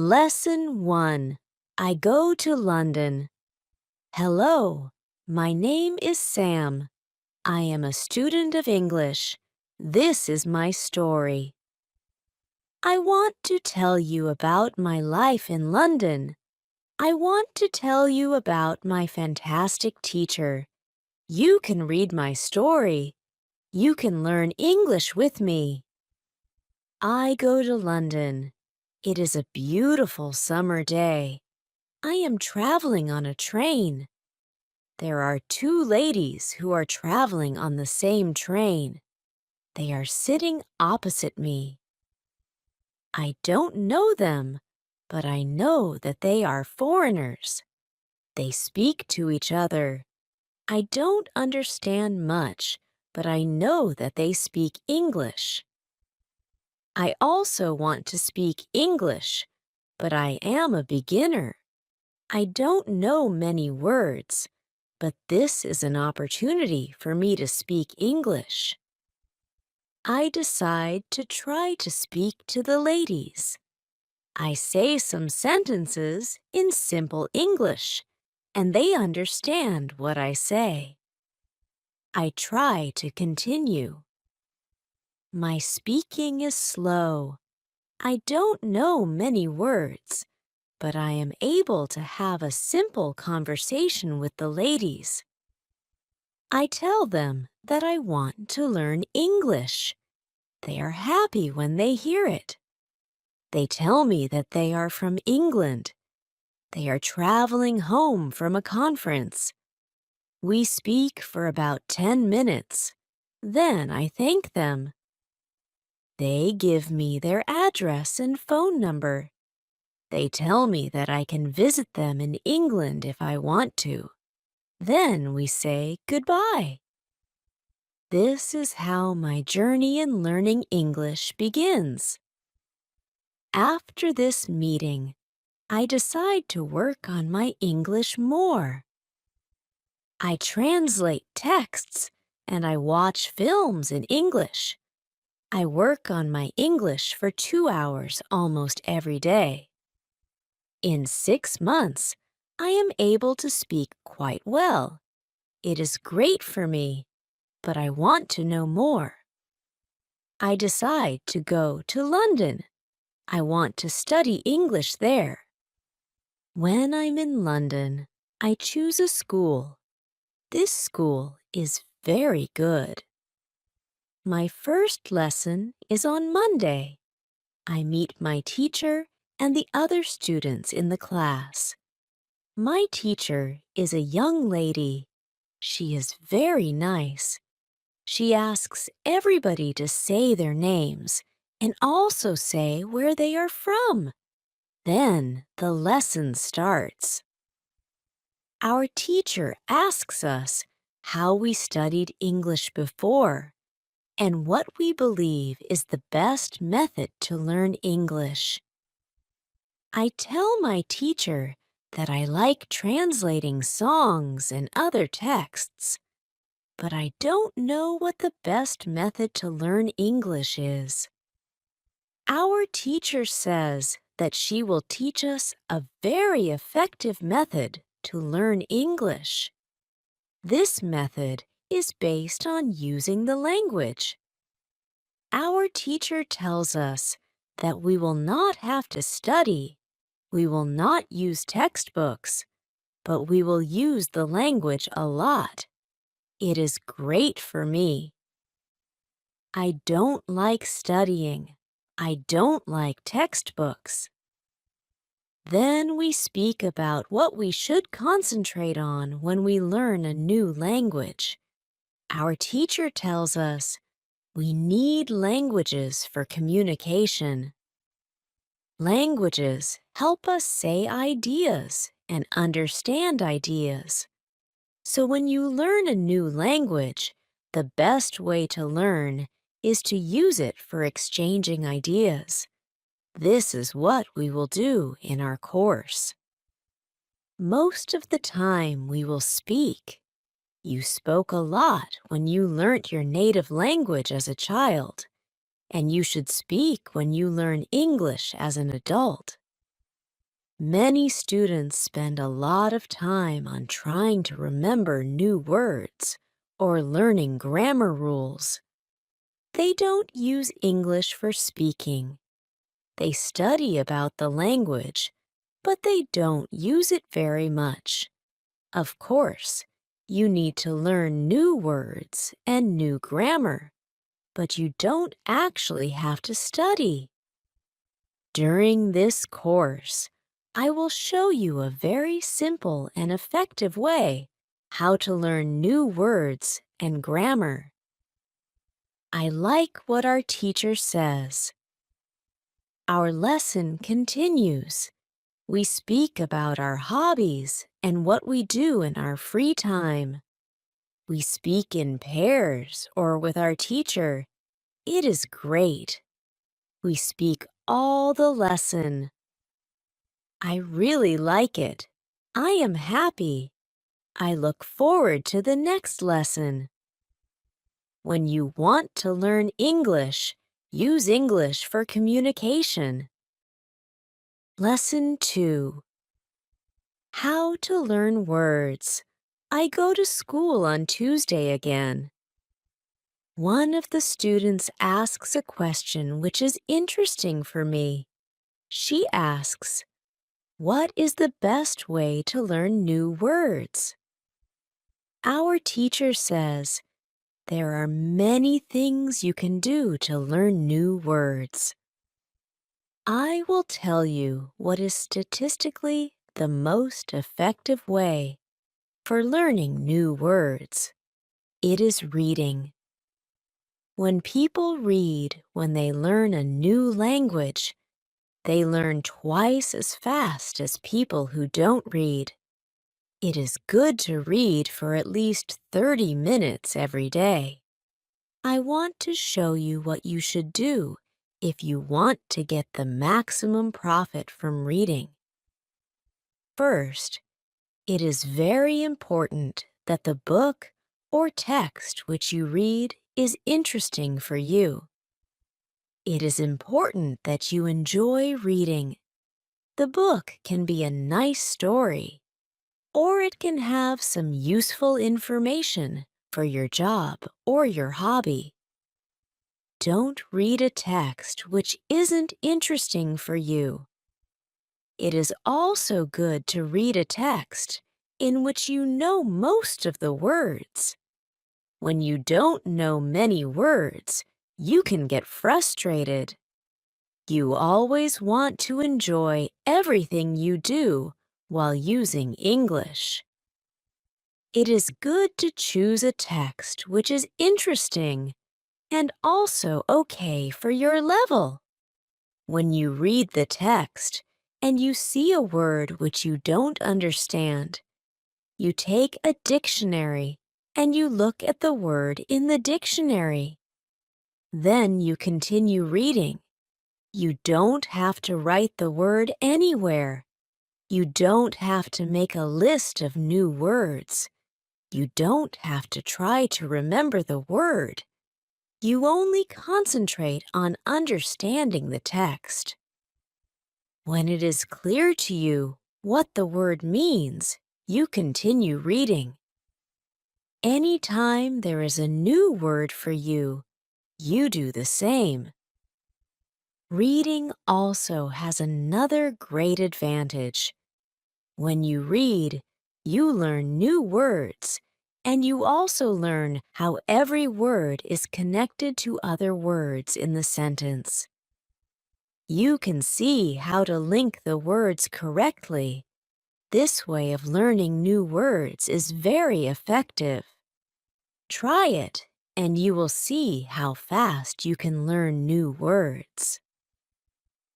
Lesson 1. I go to London. Hello, my name is Sam. I am a student of English. This is my story. I want to tell you about my life in London. I want to tell you about my fantastic teacher. You can read my story. You can learn English with me. I go to London. It is a beautiful summer day. I am traveling on a train. There are two ladies who are traveling on the same train. They are sitting opposite me. I don't know them, but I know that they are foreigners. They speak to each other. I don't understand much, but I know that they speak English. I also want to speak English, but I am a beginner. I don't know many words, but this is an opportunity for me to speak English. I decide to try to speak to the ladies. I say some sentences in simple English, and they understand what I say. I try to continue. My speaking is slow. I don't know many words, but I am able to have a simple conversation with the ladies. I tell them that I want to learn English. They are happy when they hear it. They tell me that they are from England. They are traveling home from a conference. We speak for about 10 minutes. Then I thank them. They give me their address and phone number. They tell me that I can visit them in England if I want to. Then we say goodbye. This is how my journey in learning English begins. After this meeting, I decide to work on my English more. I translate texts and I watch films in English. I work on my English for 2 hours almost every day. In 6 months, I am able to speak quite well. It is great for me, but I want to know more. I decide to go to London. I want to study English there. When I'm in London, I choose a school. This school is very good. My first lesson is on Monday. I meet my teacher and the other students in the class. My teacher is a young lady. She is very nice. She asks everybody to say their names and also say where they are from. Then the lesson starts. Our teacher asks us how we studied English before and what we believe is the best method to learn English. I tell my teacher that I like translating songs and other texts, but I don't know what the best method to learn English is. Our teacher says that she will teach us a very effective method to learn English. This method is based on using the language. Our teacher tells us that we will not have to study, we will not use textbooks, but we will use the language a lot. It is great for me. I don't like studying. I don't like textbooks. Then we speak about what we should concentrate on when we learn a new language. Our teacher tells us we need languages for communication. Languages help us say ideas and understand ideas. So when you learn a new language, the best way to learn is to use it for exchanging ideas. This is what we will do in our course. Most of the time we will speak. You spoke a lot when you learnt your native language as a child, and you should speak when you learn English as an adult. Many students spend a lot of time on trying to remember new words or learning grammar rules. They don't use English for speaking. They study about the language, but they don't use it very much. Of course, you need to learn new words and new grammar, but you don't actually have to study. During this course, I will show you a very simple and effective way how to learn new words and grammar. I like what our teacher says. Our lesson continues. We speak about our hobbies and what we do in our free time. We speak in pairs or with our teacher. It is great. We speak all the lesson. I really like it. I am happy. I look forward to the next lesson. When you want to learn English, use English for communication. Lesson 2. How to learn words. I go to school on Tuesday again. One of the students asks a question which is interesting for me. She asks, "What is the best way to learn new words?" Our teacher says, there are many things you can do to learn new words. I will tell you what is statistically the most effective way for learning new words. It is reading. When people read when they learn a new language, they learn twice as fast as people who don't read. It is good to read for at least 30 minutes every day. I want to show you what you should do if you want to get the maximum profit from reading. First, it is very important that the book or text which you read is interesting for you. It is important that you enjoy reading. The book can be a nice story, or it can have some useful information for your job or your hobby. Don't read a text which isn't interesting for you. It is also good to read a text in which you know most of the words. When you don't know many words, you can get frustrated. You always want to enjoy everything you do while using English. It is good to choose a text which is interesting and also okay for your level. When you read the text and you see a word which you don't understand, you take a dictionary and you look at the word in the dictionary. Then you continue reading. You don't have to write the word anywhere. You don't have to make a list of new words. You don't have to try to remember the word. You only concentrate on understanding the text. When it is clear to you what the word means, you continue reading. Anytime there is a new word for you, you do the same. Reading also has another great advantage. When you read, you learn new words, and you also learn how every word is connected to other words in the sentence. You can see how to link the words correctly. This way of learning new words is very effective. Try it, and you will see how fast you can learn new words.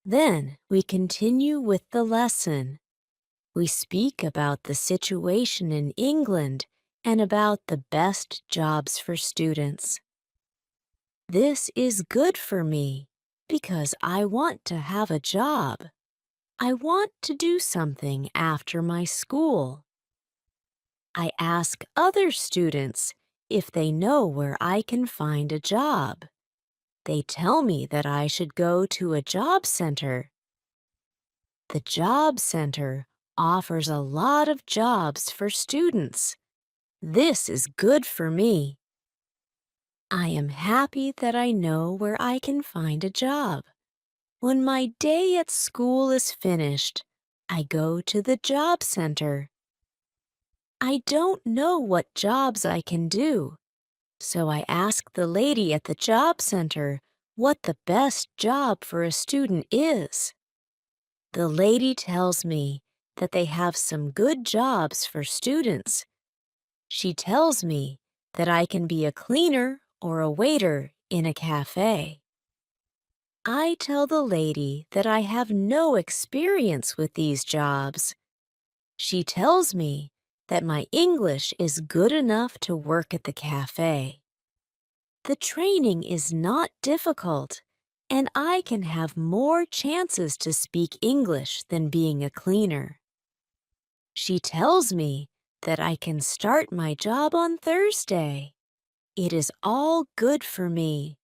Then we continue with the lesson. We speak about the situation in England and about the best jobs for students. This is good for me because I want to have a job. I want to do something after my school. I ask other students if they know where I can find a job. They tell me that I should go to a job center. The job center offers a lot of jobs for students. This is good for me. I am happy that I know where I can find a job. When my day at school is finished, I go to the job center. I don't know what jobs I can do, so I ask the lady at the job center what the best job for a student is. The lady tells me that they have some good jobs for students. She tells me that I can be a cleaner or a waiter in a cafe. I tell the lady that I have no experience with these jobs. She tells me that my English is good enough to work at the cafe. The training is not difficult, and I can have more chances to speak English than being a cleaner. She tells me that I can start my job on Thursday. It is all good for me.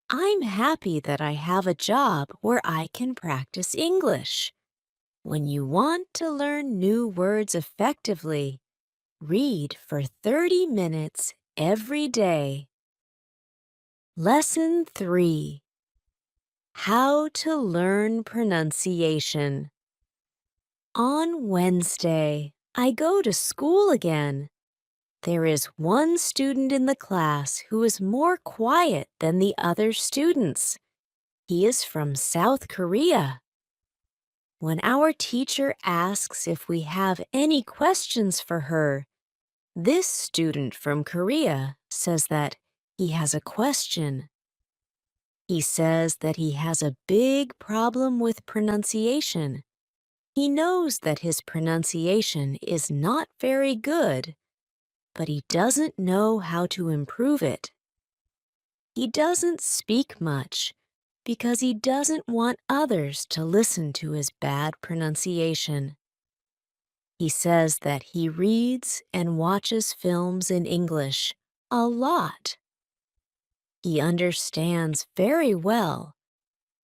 I'm happy that I have a job where I can practice English. When you want to learn new words effectively, read for 30 minutes every day. Lesson 3. How to learn pronunciation. On Wednesday, I go to school again. There is one student in the class who is more quiet than the other students. He is from South Korea. When our teacher asks if we have any questions for her, this student from Korea says that he has a question. He says that he has a big problem with pronunciation. He knows that his pronunciation is not very good, but he doesn't know how to improve it. He doesn't speak much because he doesn't want others to listen to his bad pronunciation. He says that he reads and watches films in English a lot. He understands very well,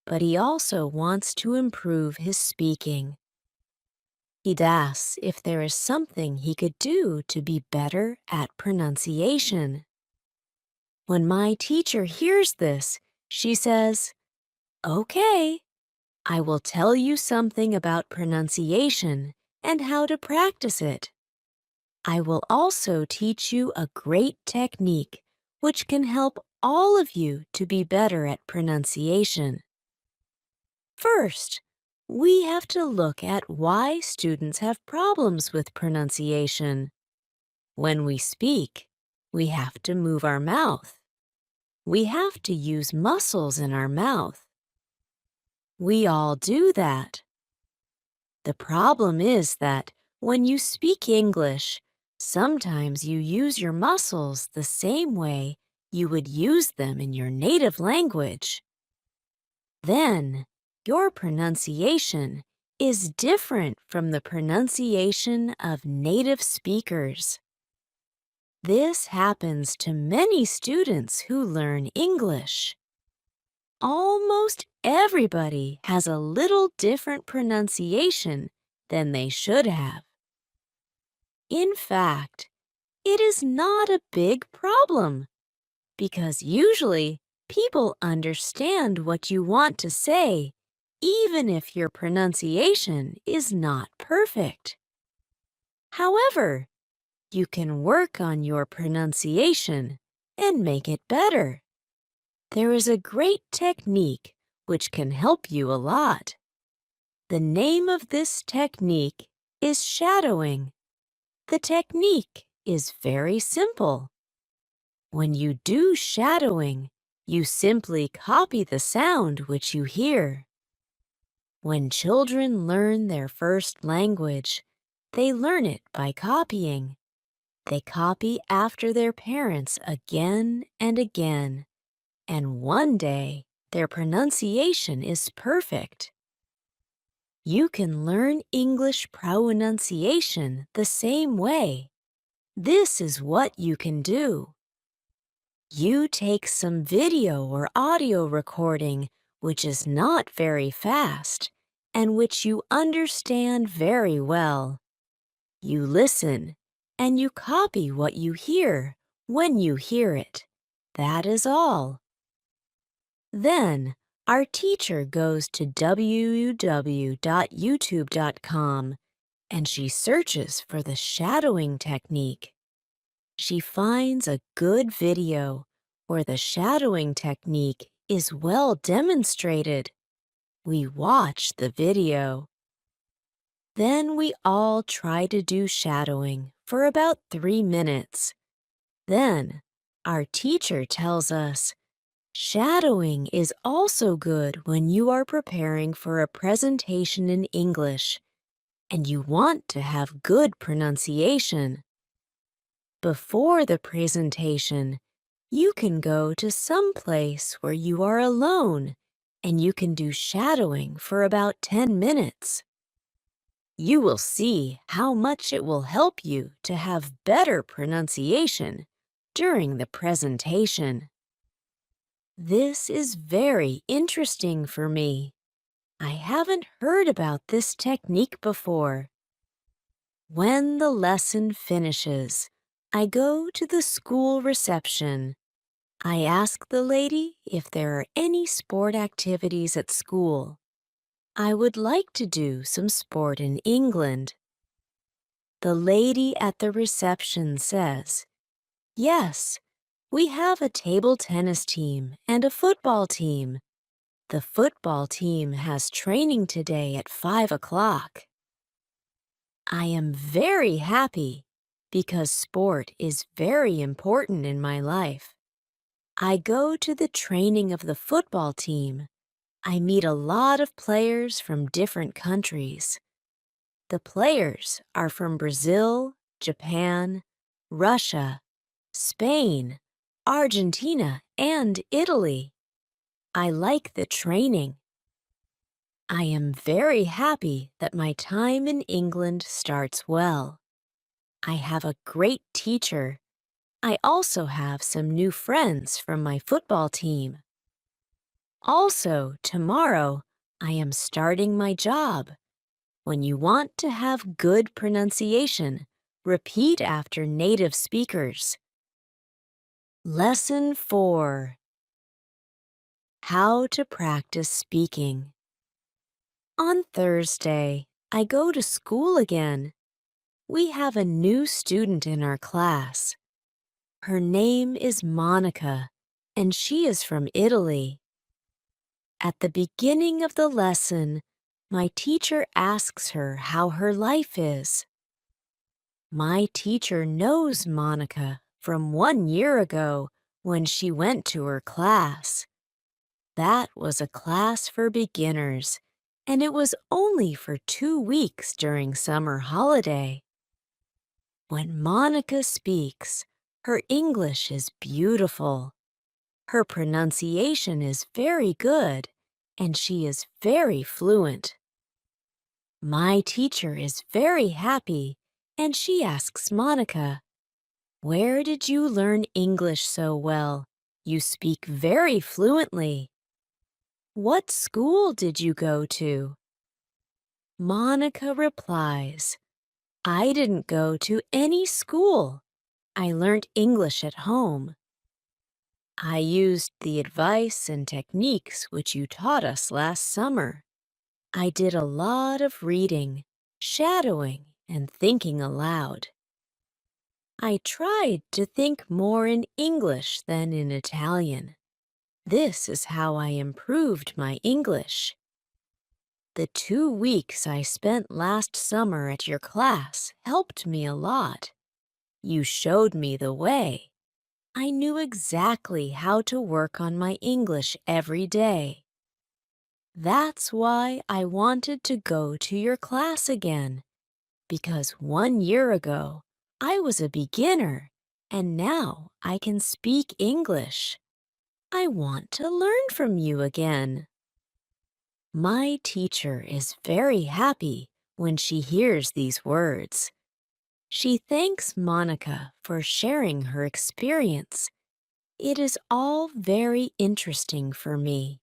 but he also wants to improve his speaking. He asks if there is something he could do to be better at pronunciation. When my teacher hears this, she says, "Okay, I will tell you something about pronunciation and how to practice it. I will also teach you a great technique which can help all of you to be better at pronunciation. First, we have to look at why students have problems with pronunciation. When we speak, we have to move our mouth. We have to use muscles in our mouth. We all do that. The problem is that when you speak English, sometimes you use your muscles the same way you would use them in your native language. Then, your pronunciation is different from the pronunciation of native speakers. This happens to many students who learn English. Almost everybody has a little different pronunciation than they should have. In fact, it is not a big problem because usually people understand what you want to say, even if your pronunciation is not perfect. However, you can work on your pronunciation and make it better. There is a great technique which can help you a lot. The name of this technique is shadowing. The technique is very simple. When you do shadowing, you simply copy the sound which you hear. When children learn their first language, they learn it by copying. They copy after their parents again and again, and one day their pronunciation is perfect. You can learn English pronunciation the same way. This is what you can do. You take some video or audio recording which is not very fast and which you understand very well. You listen and you copy what you hear when you hear it. That is all. Then, our teacher goes to www.youtube.com and she searches for the shadowing technique. She finds a good video where the shadowing technique is well demonstrated. We watch the video. Then we all try to do shadowing for about 3 minutes. Then, our teacher tells us, shadowing is also good when you are preparing for a presentation in English and you want to have good pronunciation. Before the presentation, you can go to some place where you are alone and you can do shadowing for about 10 minutes. You will see how much it will help you to have better pronunciation during the presentation. This is very interesting for me. I haven't heard about this technique before. When the lesson finishes, I go to the school reception. I ask the lady if there are any sport activities at school. I would like to do some sport in England. The lady at the reception says, yes, we have a table tennis team and a football team. The football team has training today at 5 o'clock. I am very happy because sport is very important in my life. I go to the training of the football team. I meet a lot of players from different countries. The players are from Brazil, Japan, Russia, Spain, Argentina, and Italy. I like the training. I am very happy that my time in England starts well. I have a great teacher. I also have some new friends from my football team. Also, tomorrow, I am starting my job. When you want to have good pronunciation, repeat after native speakers. Lesson 4. How to practice speaking. On Thursday, I go to school again. We have a new student in our class. Her name is Monica, and she is from Italy. At the beginning of the lesson, my teacher asks her how her life is. My teacher knows Monica from 1 year ago when she went to her class. That was a class for beginners, and it was only for 2 weeks during summer holiday. When Monica speaks, her English is beautiful. Her pronunciation is very good, and she is very fluent. My teacher is very happy, and she asks Monica, where did you learn English so well? You speak very fluently. What school did you go to? Monica replies, I didn't go to any school. I learned English at home. I used the advice and techniques which you taught us last summer. I did a lot of reading, shadowing, and thinking aloud. I tried to think more in English than in Italian. This is how I improved my English. The 2 weeks I spent last summer at your class helped me a lot. You showed me the way. I knew exactly how to work on my English every day. That's why I wanted to go to your class again, because 1 year ago I was a beginner and now I can speak English. I want to learn from you again. My teacher is very happy when she hears these words. She thanks Monica for sharing her experience. It is all very interesting for me.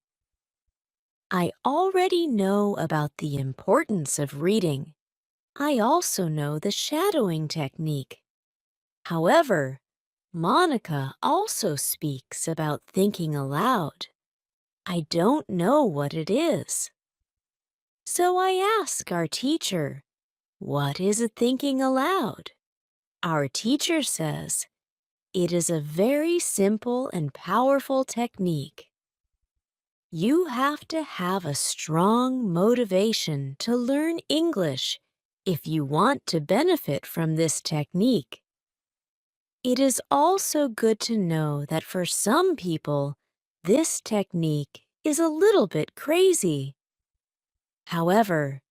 I already know about the importance of reading. I also know the shadowing technique. However, Monica also speaks about thinking aloud. I don't know what it is. So I ask our teacher, what is a thinking aloud? Our teacher says, it is a very simple and powerful technique. You have to have a strong motivation to learn English if you want to benefit from this technique. It is also good to know that for some people, this technique is a little bit crazy. However,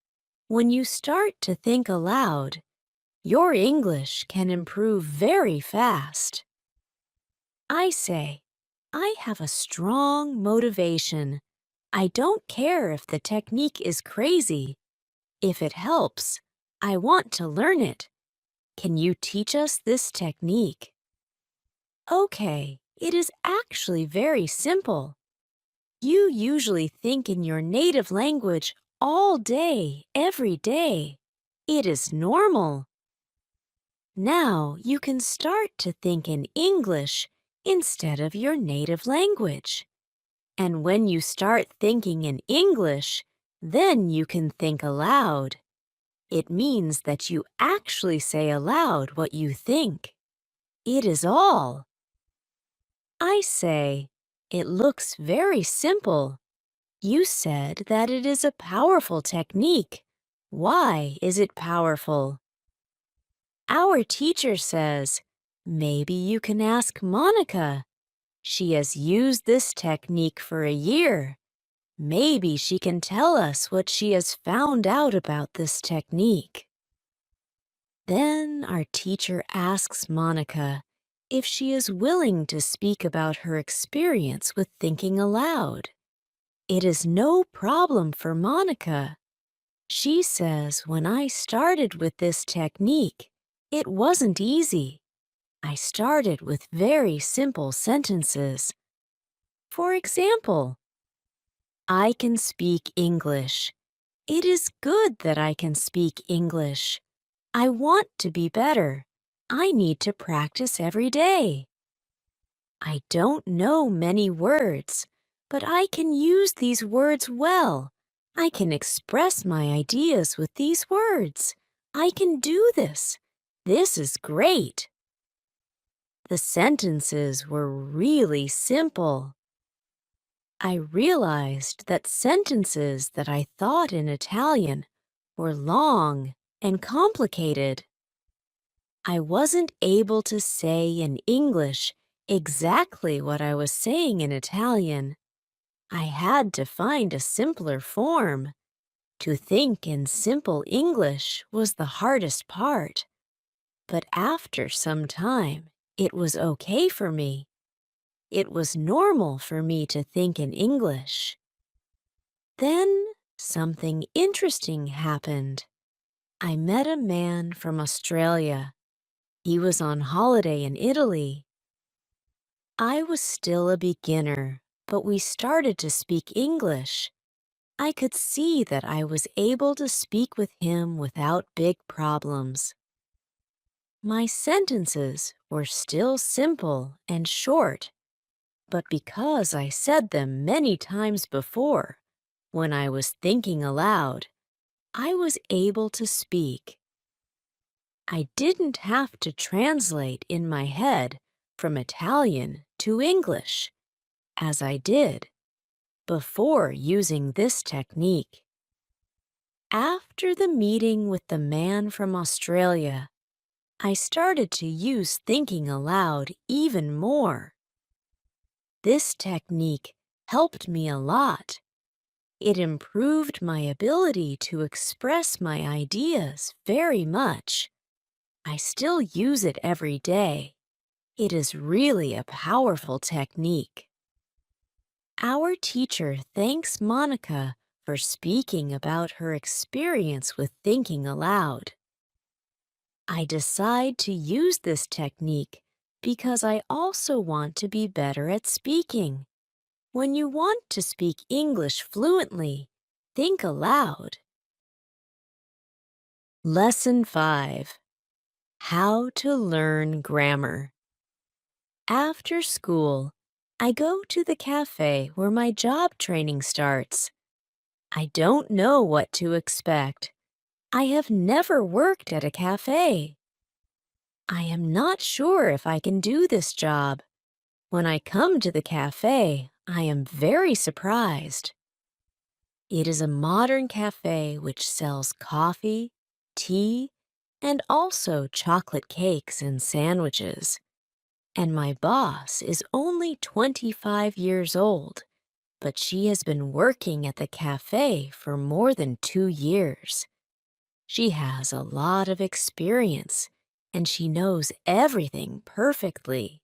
when you start to think aloud, your English can improve very fast. I say, I have a strong motivation. I don't care if the technique is crazy. If it helps, I want to learn it. Can you teach us this technique? Okay, it is actually very simple. You usually think in your native language all day, every day. It is normal. Now you can start to think in English instead of your native language. And when you start thinking in English, then you can think aloud. It means that you actually say aloud what you think. It is all. I say, it looks very simple. You said that it is a powerful technique. Why is it powerful? Our teacher says, maybe you can ask Monica. She has used this technique for a year. Maybe she can tell us what she has found out about this technique. Then our teacher asks Monica if she is willing to speak about her experience with thinking aloud. It is no problem for Monica. She says when I started with this technique, it wasn't easy. I started with very simple sentences. For example, I can speak English. It is good that I can speak English. I want to be better. I need to practice every day. I don't know many words, but I can use these words well. I can express my ideas with these words. I can do this. This is great. The sentences were really simple. I realized that sentences that I thought in Italian were long and complicated. I wasn't able to say in English exactly what I was saying in Italian. I had to find a simpler form. To think in simple English was the hardest part. But after some time, it was okay for me. It was normal for me to think in English. Then something interesting happened. I met a man from Australia. He was on holiday in Italy. I was still a beginner, but we started to speak English. I could see that I was able to speak with him without big problems. My sentences were still simple and short, but because I said them many times before, when I was thinking aloud, I was able to speak. I didn't have to translate in my head from Italian to English, as I did before using this technique. After the meeting with the man from Australia, I started to use thinking aloud even more. This technique helped me a lot. It improved my ability to express my ideas very much. I still use it every day. It is really a powerful technique. Our teacher thanks Monica for speaking about her experience with thinking aloud. I decide to use this technique because I also want to be better at speaking. When you want to speak English fluently, think aloud. Lesson 5. How to learn grammar. After school, I go to the cafe where my job training starts. I don't know what to expect. I have never worked at a cafe. I am not sure if I can do this job. When I come to the cafe, I am very surprised. It is a modern cafe which sells coffee, tea, and also chocolate cakes and sandwiches. And my boss is only 25 years old, but she has been working at the cafe for more than 2 years. She has a lot of experience, and she knows everything perfectly.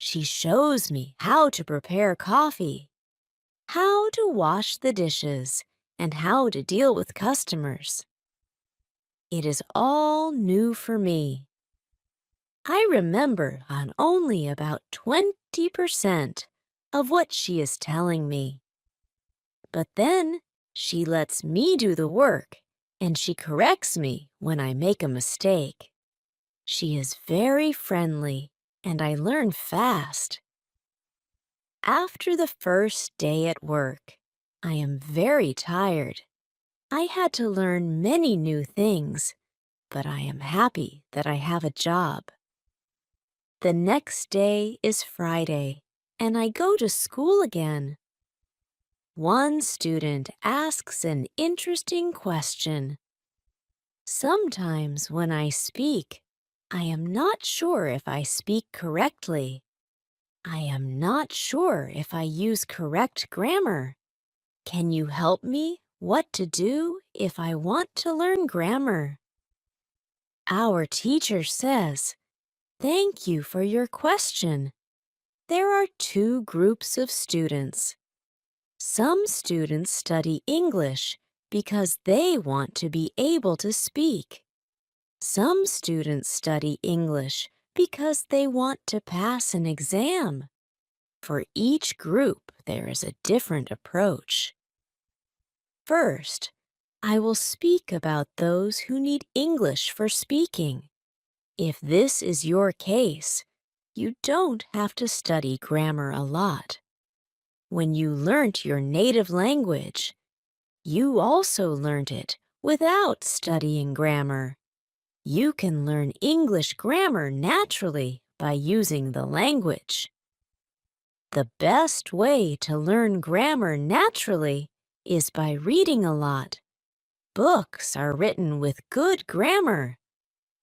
She shows me how to prepare coffee, how to wash the dishes, and how to deal with customers. It is all new for me. I remember on only about 20% of what she is telling me. But then she lets me do the work, and she corrects me when I make a mistake. She is very friendly, and I learn fast. After the first day at work, I am very tired. I had to learn many new things, but I am happy that I have a job. The next day is Friday, and I go to school again. One student asks an interesting question. Sometimes when I speak, I am not sure if I speak correctly. I am not sure if I use correct grammar. Can you help me what to do if I want to learn grammar? Our teacher says, "Thank you for your question." There are two groups of students. Some students study English because they want to be able to speak. Some students study English because they want to pass an exam. For each group, there is a different approach. First, I will speak about those who need English for speaking. If this is your case, you don't have to study grammar a lot. When you learnt your native language, you also learnt it without studying grammar. You can learn English grammar naturally by using the language. The best way to learn grammar naturally is by reading a lot. Books are written with good grammar.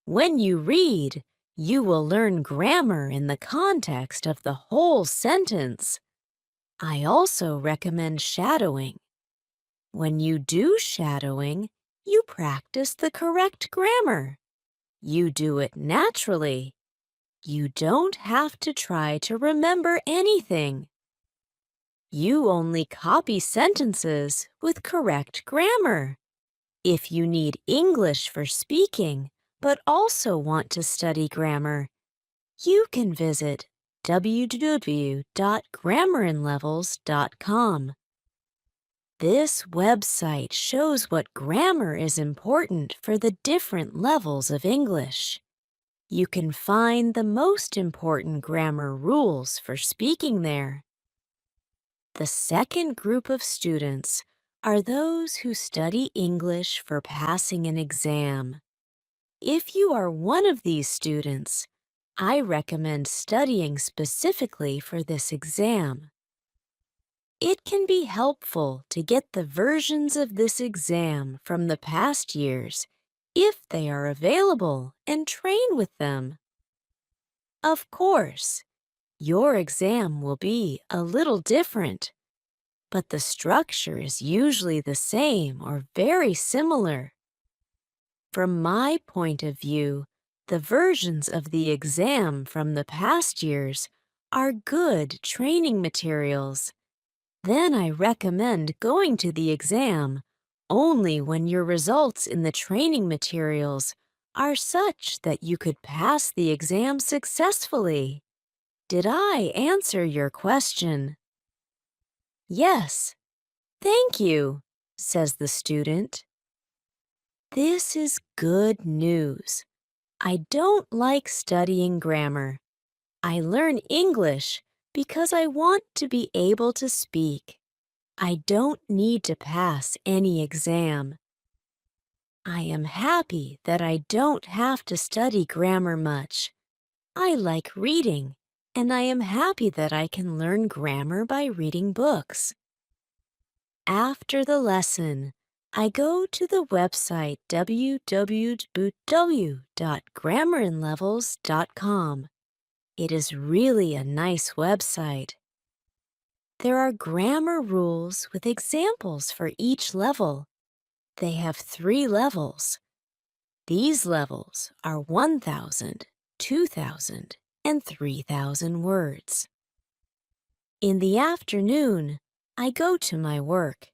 When you read, you will learn grammar in the context of the whole sentence. I also recommend shadowing. When you do shadowing, you practice the correct grammar. You do it naturally. You don't have to try to remember anything. You only copy sentences with correct grammar. If you need English for speaking, but also want to study grammar, you can visit www.grammarinlevels.com. This website shows what grammar is important for the different levels of English. You can find the most important grammar rules for speaking there. The second group of students are those who study English for passing an exam. If you are one of these students, I recommend studying specifically for this exam. It can be helpful to get the versions of this exam from the past years if they are available and train with them. Of course, your exam will be a little different, but the structure is usually the same or very similar. From my point of view, the versions of the exam from the past years are good training materials. Then I recommend going to the exam only when your results in the training materials are such that you could pass the exam successfully. Did I answer your question? Yes, thank you, says the student. This is good news. I don't like studying grammar. I learn English because I want to be able to speak. I don't need to pass any exam. I am happy that I don't have to study grammar much. I like reading, and I am happy that I can learn grammar by reading books. After the lesson, I go to the website www.grammarinlevels.com. It is really a nice website. There are grammar rules with examples for each level. They have 3 levels. These levels are 1,000, 2,000, and 3,000 words. In the afternoon, I go to my work.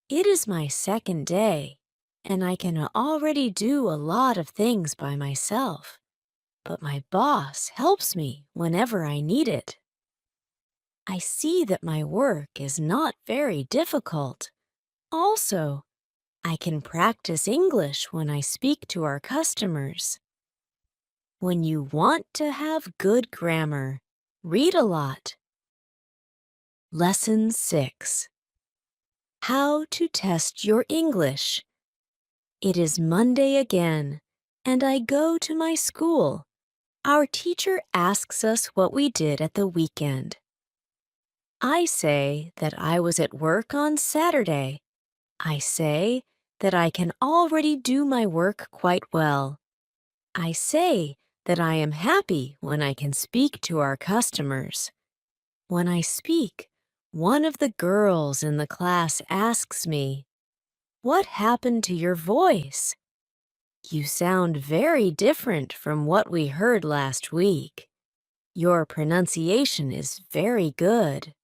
It is my second day, and I can already do a lot of things by myself. But my boss helps me whenever I need it. I see that my work is not very difficult. Also, I can practice English when I speak to our customers. When you want to have good grammar, read a lot. Lesson 6. How to test your English. It is Monday again, and I go to my school. Our teacher asks us what we did at the weekend. I say that I was at work on Saturday. I say that I can already do my work quite well. I say that I am happy when I can speak to our customers. When I speak, one of the girls in the class asks me, "What happened to your voice? You sound very different from what we heard last week. Your pronunciation is very good."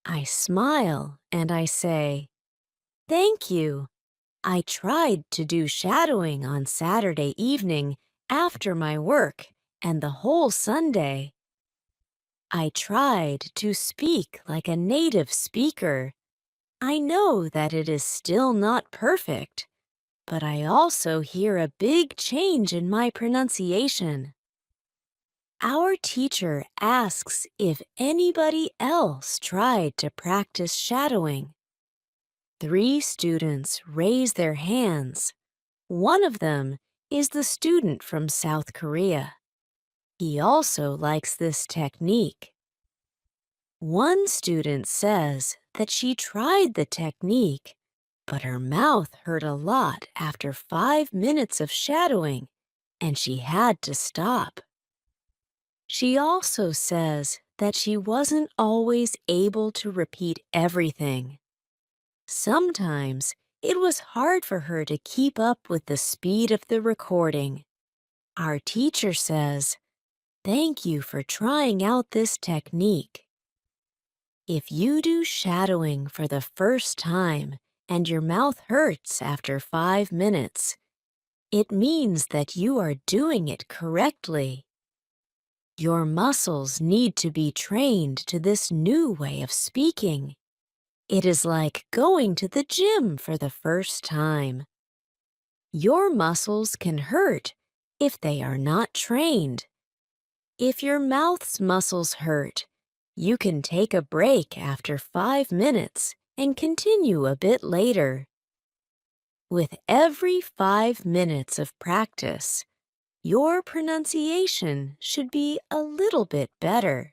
I smile and I say, "Thank you. I tried to do shadowing on Saturday evening after my work and the whole Sunday. I tried to speak like a native speaker. I know that it is still not perfect, but I also hear a big change in my pronunciation." Our teacher asks if anybody else tried to practice shadowing. 3 students raise their hands. One of them is the student from South Korea. He also likes this technique. One student says that she tried the technique, but her mouth hurt a lot after 5 minutes of shadowing, and she had to stop. She also says that she wasn't always able to repeat everything. Sometimes it was hard for her to keep up with the speed of the recording. Our teacher says, "Thank you for trying out this technique." If you do shadowing for the first time and your mouth hurts after 5 minutes, it means that you are doing it correctly. Your muscles need to be trained to this new way of speaking. It is like going to the gym for the first time. Your muscles can hurt if they are not trained. If your mouth's muscles hurt, you can take a break after 5 minutes and continue a bit later. With every 5 minutes of practice, your pronunciation should be a little bit better.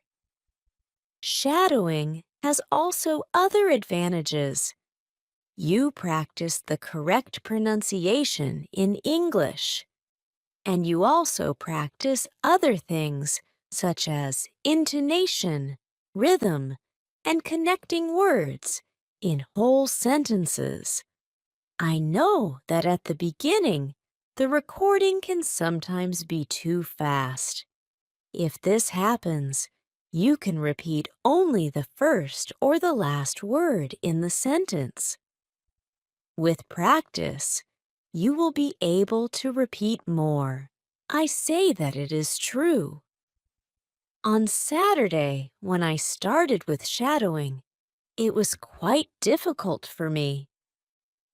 Shadowing has also other advantages. You practice the correct pronunciation in English, and you also practice other things such as intonation, rhythm, and connecting words in whole sentences. I know that at the beginning, the recording can sometimes be too fast. If this happens, you can repeat only the first or the last word in the sentence. With practice, you will be able to repeat more. I say that it is true. On Saturday, when I started with shadowing, It was quite difficult for me,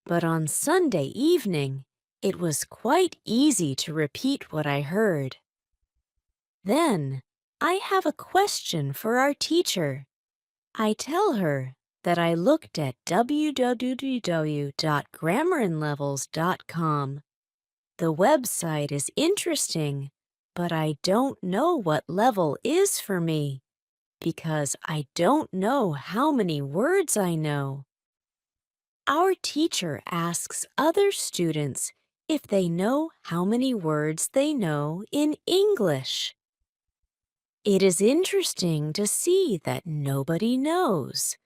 but on Sunday evening, it was quite easy to repeat what I heard. Then, I have a question for our teacher. I tell her that I looked at www.grammarinlevels.com. The website is interesting, but I don't know what level is for me because I don't know how many words I know. Our teacher asks other students if they know how many words they know in English. It is interesting to see that nobody knows.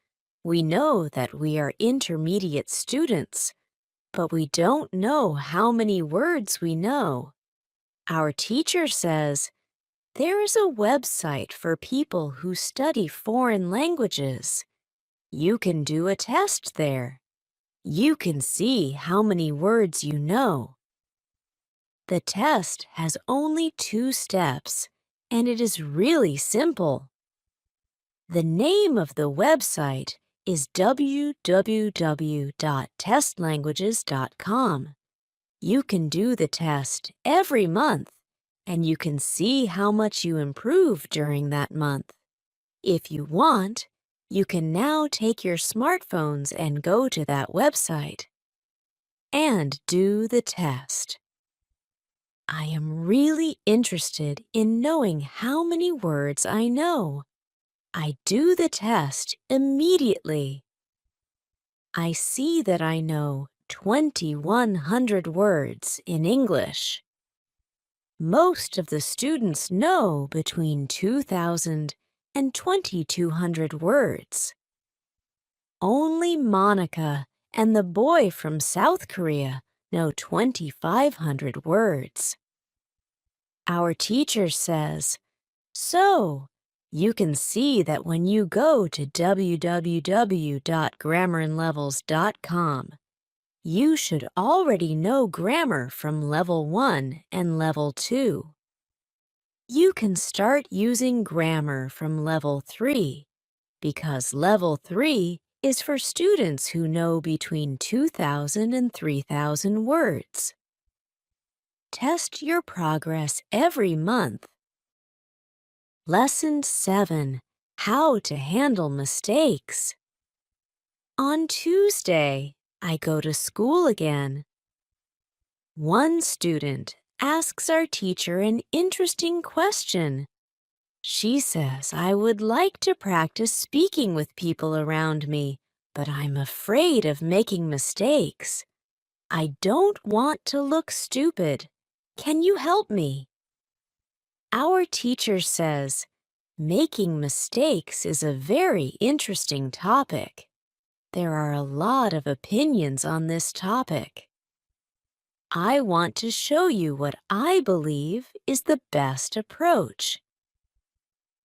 We know that we are intermediate students, but we don't know how many words we know. Our teacher says, there is a website for people who study foreign languages. You can do a test there. You can see how many words you know. The test has only 2 steps, and it is really simple. The name of the website is www.testlanguages.com. You can do the test every month, and you can see how much you improve during that month. If you want, you can now take your smartphones and go to that website and do the test. I am really interested in knowing how many words I know. I do the test immediately. I see that I know 2,100 words in English. Most of the students know between 2,000 and 2,200 words. Only Monica and the boy from South Korea know 2,500 words. Our teacher says, so, you can see that when you go to www.grammarinlevels.com, you should already know grammar from level 1 and level 2. You can start using grammar from level 3 because level 3 is for students who know between 2,000 and 3,000 words. Test your progress every month. Lesson 7. How to handle mistakes. On Tuesday, I go to school again. One student asks our teacher an interesting question. She says I would like to practice speaking with people around me, but I'm afraid of making mistakes. I don't want to look stupid. Can you help me? Our teacher says, making mistakes is a very interesting topic. There are a lot of opinions on this topic. I want to show you what I believe is the best approach.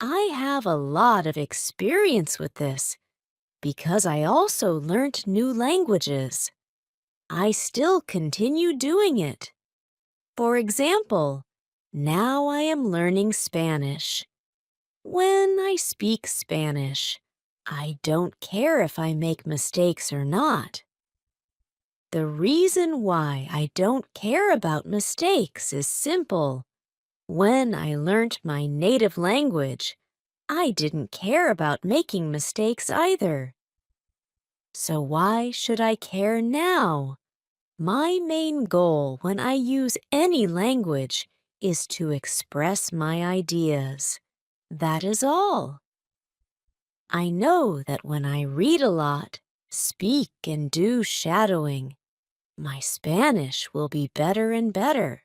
I have a lot of experience with this because I also learned new languages. I still continue doing it. For example, now I am learning Spanish. When I speak Spanish, I don't care if I make mistakes or not. The reason why I don't care about mistakes is simple. When I learnt my native language, I didn't care about making mistakes either. So why should I care now? My main goal when I use any language is to express my ideas. That is all. I know that when I read a lot, speak and do shadowing, my Spanish will be better and better.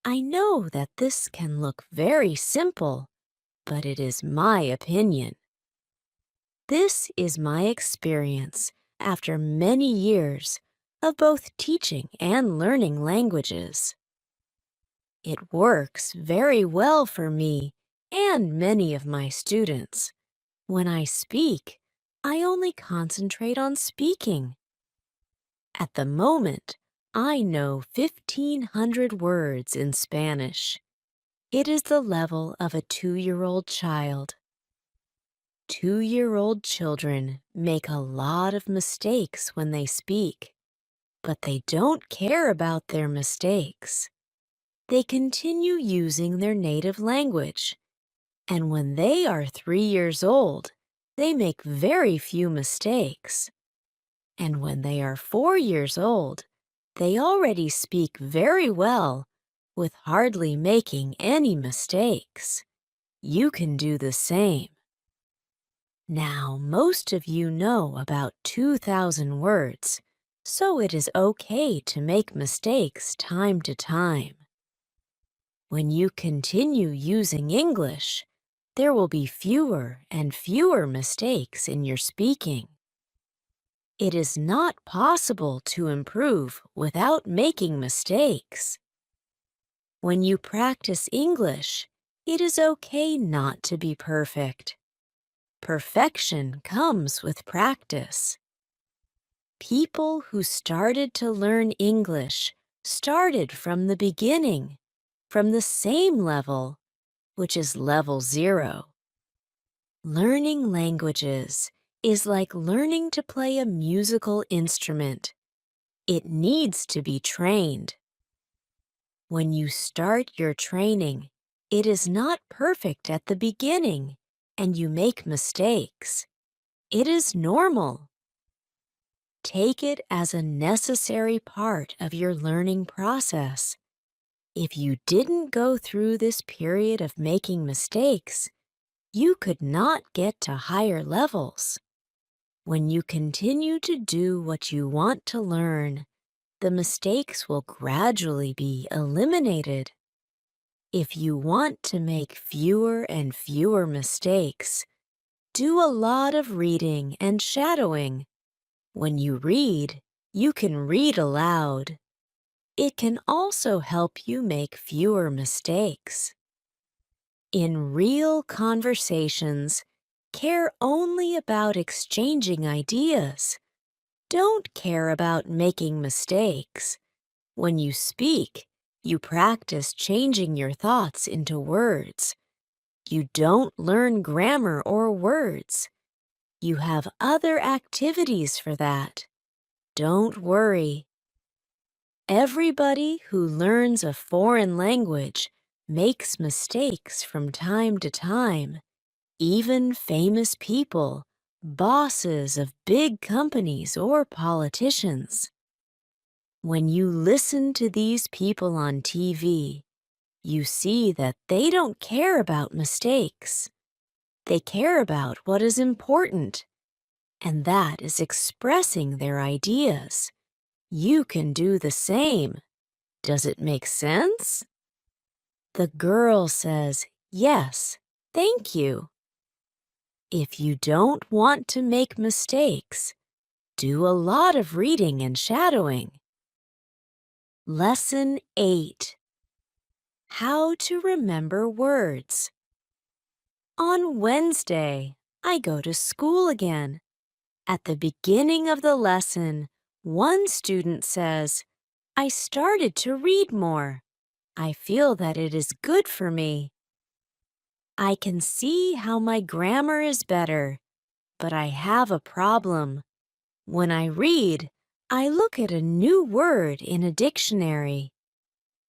I know that this can look very simple, but it is my opinion. This is my experience after many years of both teaching and learning languages. It works very well for me and many of my students. When I speak, I only concentrate on speaking. At the moment, I know 1,500 words in Spanish. It is the level of a 2-year-old child. 2-year-old children make a lot of mistakes when they speak, but they don't care about their mistakes. They continue using their native language, and when they are 3 years old, they make very few mistakes. And when they are 4 years old, they already speak very well with hardly making any mistakes. You can do the same. Now, most of you know about 2,000 words, so it is okay to make mistakes time to time. When you continue using English, there will be fewer and fewer mistakes in your speaking. It is not possible to improve without making mistakes. When you practice English, it is okay not to be perfect. Perfection comes with practice. People who started to learn English started from the beginning, from the same level, which is level 0. Learning languages is like learning to play a musical instrument. It needs to be trained. When you start your training, it is not perfect at the beginning, and you make mistakes. It is normal. Take it as a necessary part of your learning process. If you didn't go through this period of making mistakes, you could not get to higher levels. When you continue to do what you want to learn, the mistakes will gradually be eliminated. If you want to make fewer and fewer mistakes, do a lot of reading and shadowing. When you read, you can read aloud. It can also help you make fewer mistakes. In real conversations, care only about exchanging ideas. Don't care about making mistakes. When you speak, you practice changing your thoughts into words. You don't learn grammar or words. You have other activities for that. Don't worry. Everybody who learns a foreign language makes mistakes from time to time. Even famous people, bosses of big companies or politicians. When you listen to these people on TV, you see that they don't care about mistakes. They care about what is important, and that is expressing their ideas. You can do the same. Does it make sense? The girl says, "Yes, thank you." If you don't want to make mistakes, do a lot of reading and shadowing. Lesson 8. How to remember words. On Wednesday, I go to school again. At the beginning of the lesson, one student says, "I started to read more. I feel that it is good for me. I can see how my grammar is better, but I have a problem. When I read, I look at a new word in a dictionary.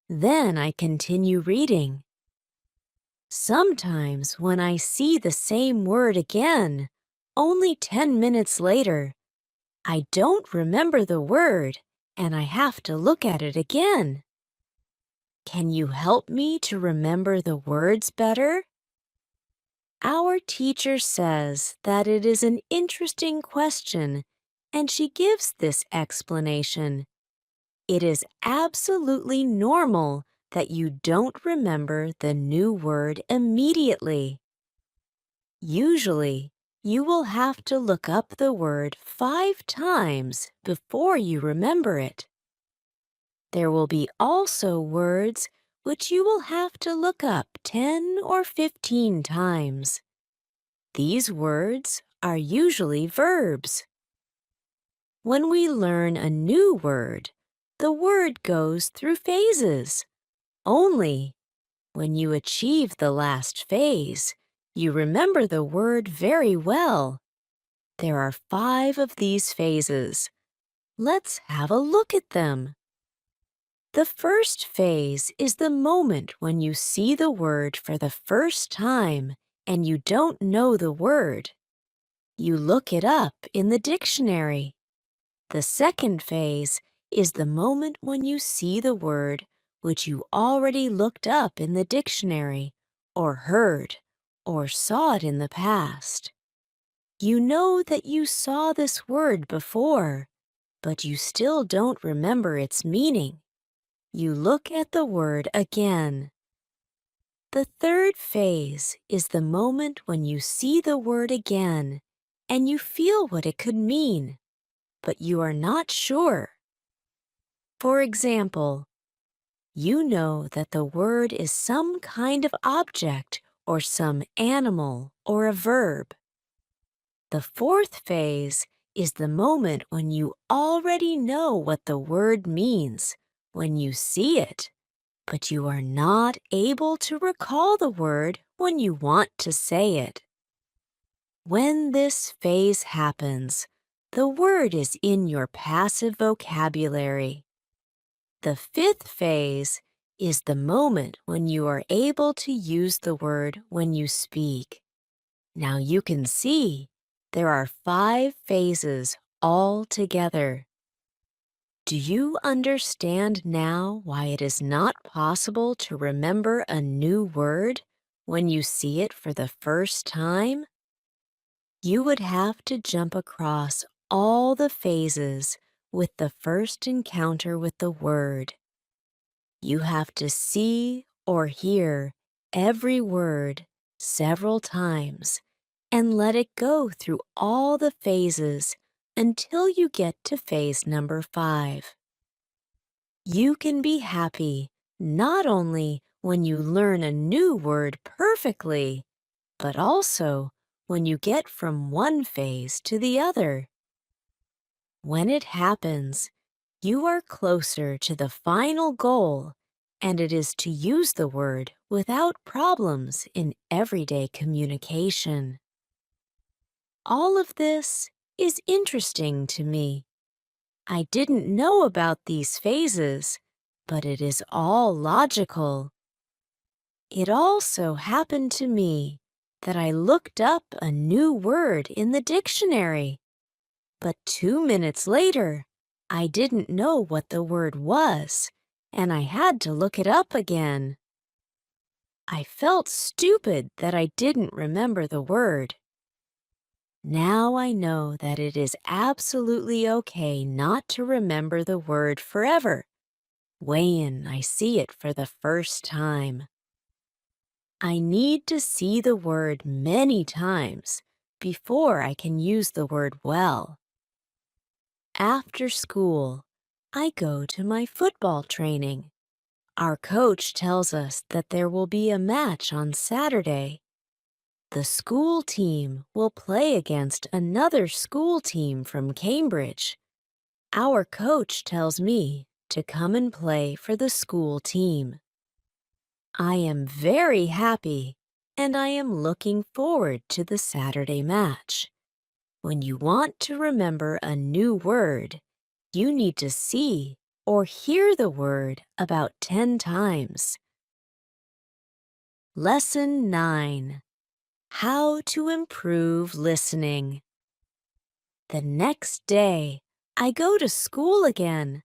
Then I continue reading. Sometimes when I see the same word again, only 10 minutes later, I don't remember the word and I have to look at it again. Can you help me to remember the words better? Our teacher says that it is an interesting question, and she gives this explanation. It is absolutely normal that you don't remember the new word immediately. Usually, you will have to look up the word 5 times before you remember it. There will be also words which you will have to look up 10 or 15 times. These words are usually verbs. When we learn a new word, the word goes through phases. Only when you achieve the last phase, You remember the word very well. There are 5 of these phases. Let's have a look at them. The first phase is the moment when you see the word for the first time and you don't know the word. You look it up in the dictionary. The second phase is the moment when you see the word which you already looked up in the dictionary, or heard, or saw it in the past. You know that you saw this word before, but you still don't remember its meaning. You look at the word again. The third phase is the moment when you see the word again and you feel what it could mean, but you are not sure. For example, you know that the word is some kind of object or some animal or a verb. The fourth phase is the moment when you already know what the word means, when you see it, but you are not able to recall the word when you want to say it. When this phase happens, the word is in your passive vocabulary. The fifth phase is the moment when you are able to use the word when you speak. Now you can see there are 5 phases all together. Do you understand now why it is not possible to remember a new word when you see it for the first time? You would have to jump across all the phases with the first encounter with the word. You have to see or hear every word several times and let it go through all the phases until you get to phase number 5. You can be happy not only when you learn a new word perfectly, but also when you get from one phase to the other. When it happens, you are closer to the final goal, and it is to use the word without problems in everyday communication. All of this is interesting to me. I didn't know about these phases, but it is all logical. It also happened to me that I looked up a new word in the dictionary, but 2 minutes later, I didn't know what the word was, and I had to look it up again. I felt stupid that I didn't remember the word. Now I know that it is absolutely okay not to remember the word forever, when I see it for the first time. I need to see the word many times before I can use the word well. After school, I go to my football training. Our coach tells us that there will be a match on Saturday. The school team will play against another school team from Cambridge. Our coach tells me to come and play for the school team. I am very happy, and I am looking forward to the Saturday match. When you want to remember a new word, you need to see or hear the word about 10 times. Lesson 9. How to improve listening. The next day, I go to school again.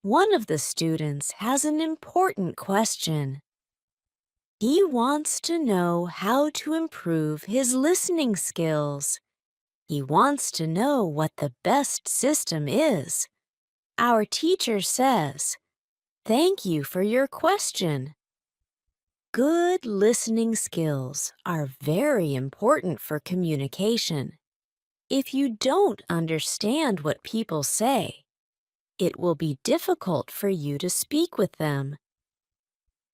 One of the students has an important question. He wants to know how to improve his listening skills. He wants to know what the best system is. Our teacher says, "Thank you for your question." Good listening skills are very important for communication. If you don't understand what people say, it will be difficult for you to speak with them.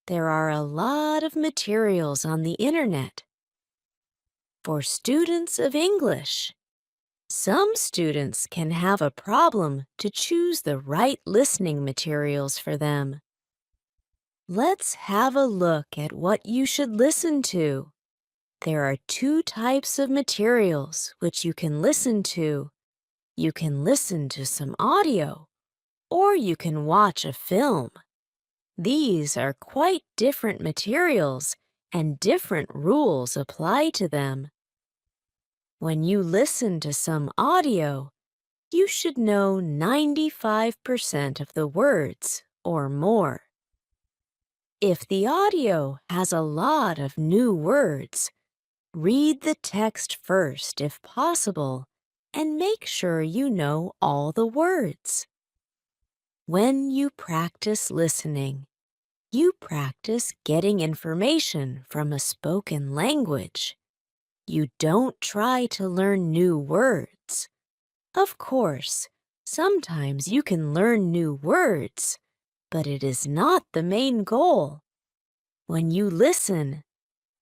There are a lot of materials on the internet. For students of English, some students can have a problem to choose the right listening materials for them. Let's have a look at what you should listen to. There are two types of materials which you can listen to. You can listen to some audio, or you can watch a film. These are quite different materials, and different rules apply to them. When you listen to some audio, you should know 95% of the words or more. If the audio has a lot of new words, read the text first if possible and make sure you know all the words. When you practice listening, you practice getting information from a spoken language. You don't try to learn new words. Of course, sometimes you can learn new words, but it is not the main goal. When you listen,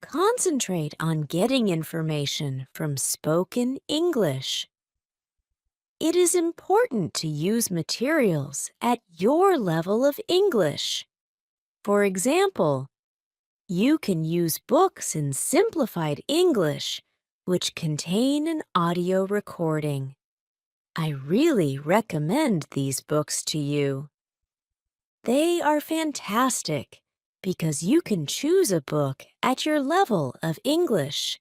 concentrate on getting information from spoken English. It is important to use materials at your level of English. For example, you can use books in simplified English, which contain an audio recording. I really recommend these books to you. They are fantastic because you can choose a book at your level of English.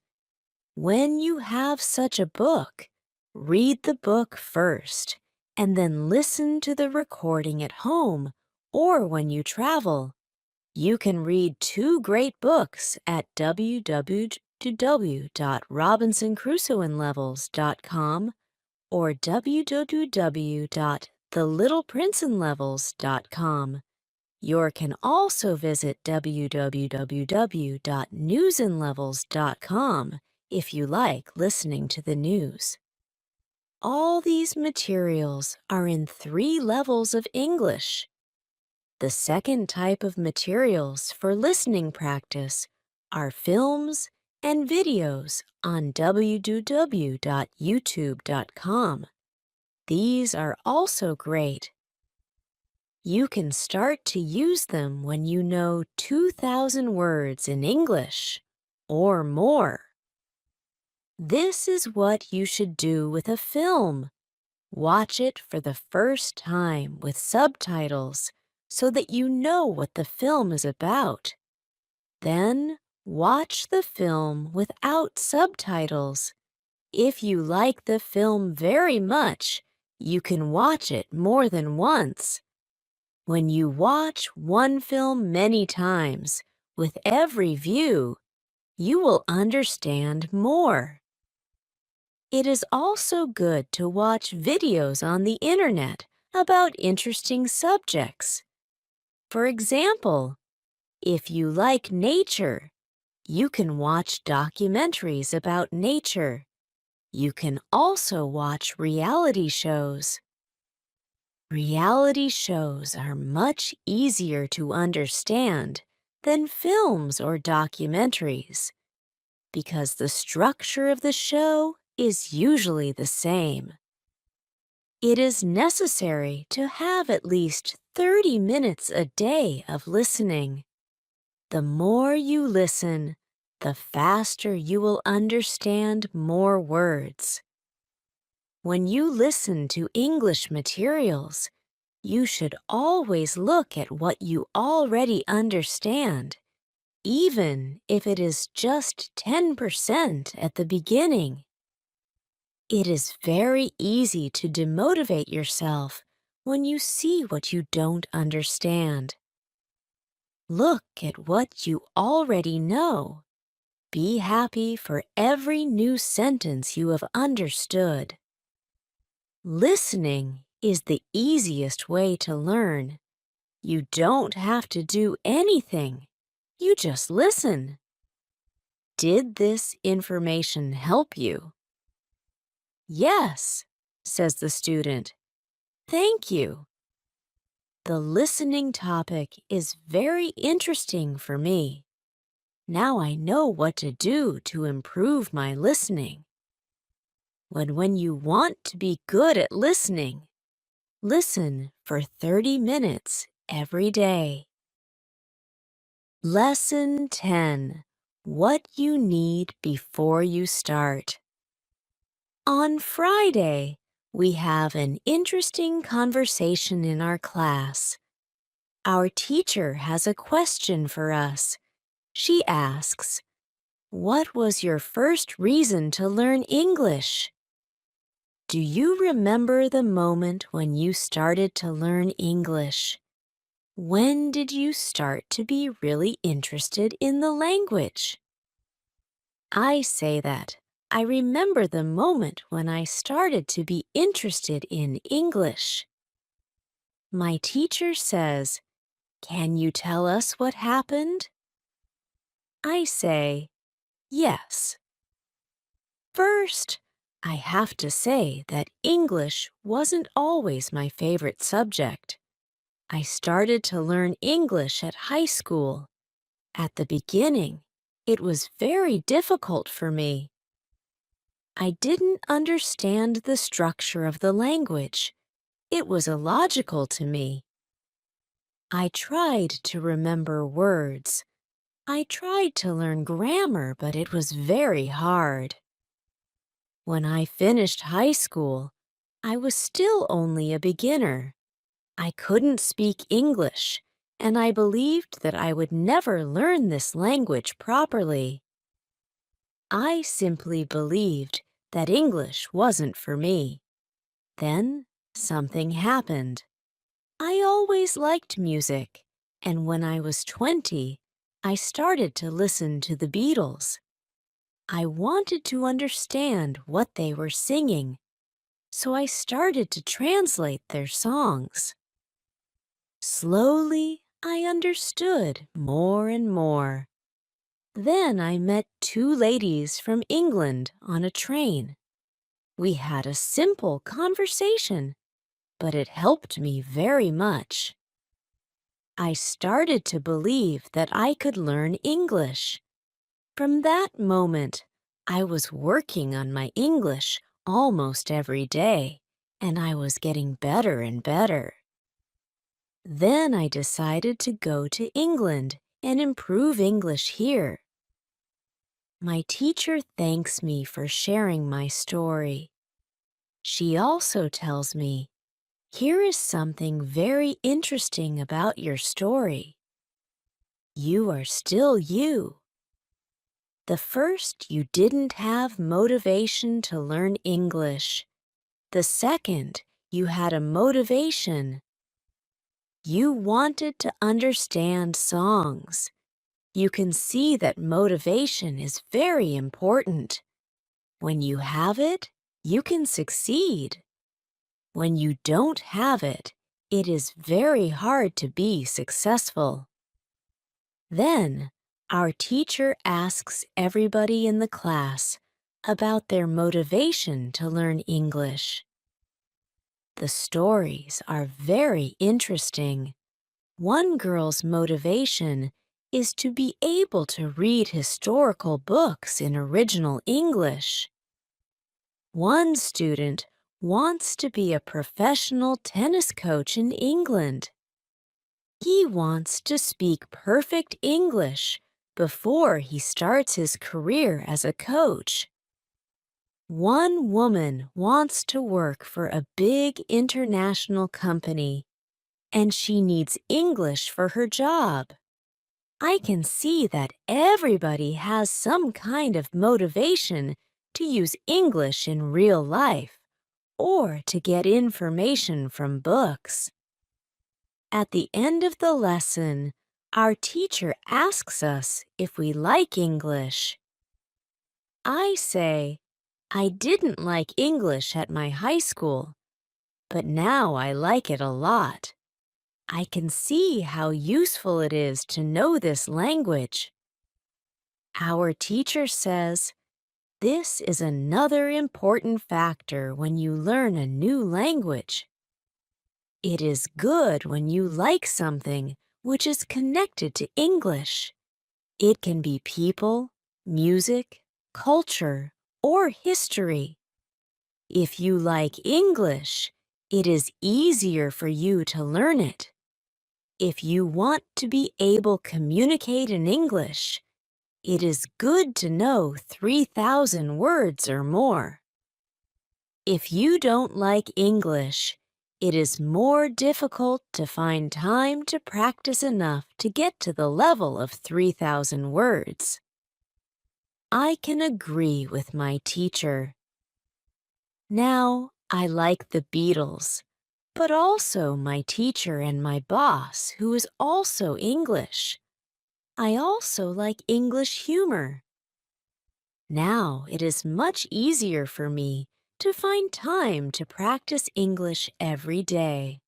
When you have such a book, read the book first and then listen to the recording at home or when you travel. You can read two great books at www.robinsoncrusoeanlevels.com or www.thelittleprinceanlevels.com. You can also visit www.newsanlevels.com if you like listening to the news. All these materials are in 3 levels of English. The second type of materials for listening practice are films and videos on www.youtube.com. These are also great. You can start to use them when you know 2,000 words in English or more. This is what you should do with a film. Watch it for the first time with subtitles so that you know what the film is about. Then, watch the film without subtitles. If you like the film very much, you can watch it more than once. When you watch one film many times, with every view, you will understand more. It is also good to watch videos on the internet about interesting subjects. For example, if you like nature, you can watch documentaries about nature. You can also watch reality shows. Reality shows are much easier to understand than films or documentaries because the structure of the show is usually the same. It is necessary to have at least 30 minutes a day of listening. The more you listen, the faster you will understand more words. When you listen to English materials, you should always look at what you already understand, even if it is just 10% at the beginning. It is very easy to demotivate yourself when you see what you don't understand. Look at what you already know. Be happy for every new sentence you have understood. Listening is the easiest way to learn. You don't have to do anything. You just listen. Did this information help you? Yes, says the student. Thank you. The listening topic is very interesting for me. Now I know what to do to improve my listening. When you want to be good at listening, listen for 30 minutes every day. Lesson 10. what you need before you start. On Friday, we have an interesting conversation in our class. Our teacher has a question for us. She asks, "What was your first reason to learn English?" Do you remember the moment when you started to learn English? When did you start to be really interested in the language? I say that I remember the moment when I started to be interested in English. My teacher says, "Can you tell us what happened?" I say, "Yes." First, I have to say that English wasn't always my favorite subject. I started to learn English at high school. At the beginning, it was very difficult for me. I didn't understand the structure of the language. It was illogical to me. I tried to remember words. I tried to learn grammar, but it was very hard. When I finished high school, I was still only a beginner. I couldn't speak English, and I believed that I would never learn this language properly. I simply believed that English wasn't for me. Then something happened. I always liked music, and when I was 20, I started to listen to the Beatles. I wanted to understand what they were singing, so I started to translate their songs. Slowly, I understood more and more. Then I met two ladies from England on a train. We had a simple conversation, but it helped me very much. I started to believe that I could learn English. From that moment, I was working on my English almost every day, and I was getting better and better. Then I decided to go to England and improve English here. My teacher thanks me for sharing my story. She also tells me, "Here is something very interesting about your story. You are still you. The first, you didn't have motivation to learn English. The second, you had a motivation. You wanted to understand songs. You can see that motivation is very important. When you have it, you can succeed. When you don't have it, it is very hard to be successful." Then, our teacher asks everybody in the class about their motivation to learn English. The stories are very interesting. One girl's motivation is to be able to read historical books in original English. One student wants to be a professional tennis coach in England. He wants to speak perfect English before he starts his career as a coach. One woman wants to work for a big international company, and she needs English for her job. I can see that everybody has some kind of motivation to use English in real life or to get information from books. At the end of the lesson, our teacher asks us if we like English. I say, "I didn't like English at my high school, but now I like it a lot. I can see how useful it is to know this language." Our teacher says, "This is another important factor when you learn a new language. It is good when you like something which is connected to English. It can be people, music, culture, or history. If you like English, it is easier for you to learn it. If you want to be able to communicate in English, It is good to know 3,000 words or more. If you don't like English, it is more difficult to find time to practice enough to get to the level of 3,000 words. I can agree with my teacher. Now, I like the Beatles, but also my teacher and my boss, who is also English. I also like English humor. Now it is much easier for me to find time to practice English every day.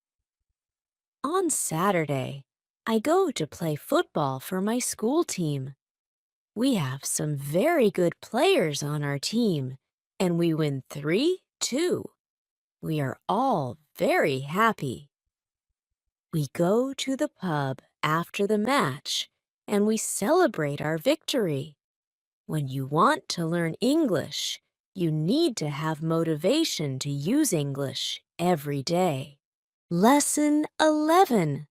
On Saturday, I go to play football for my school team. We have some very good players on our team, and we win 3-2. We are all very happy. We go to the pub after the match, and we celebrate our victory. When you want to learn English, you need to have motivation to use English every day. Lesson 11.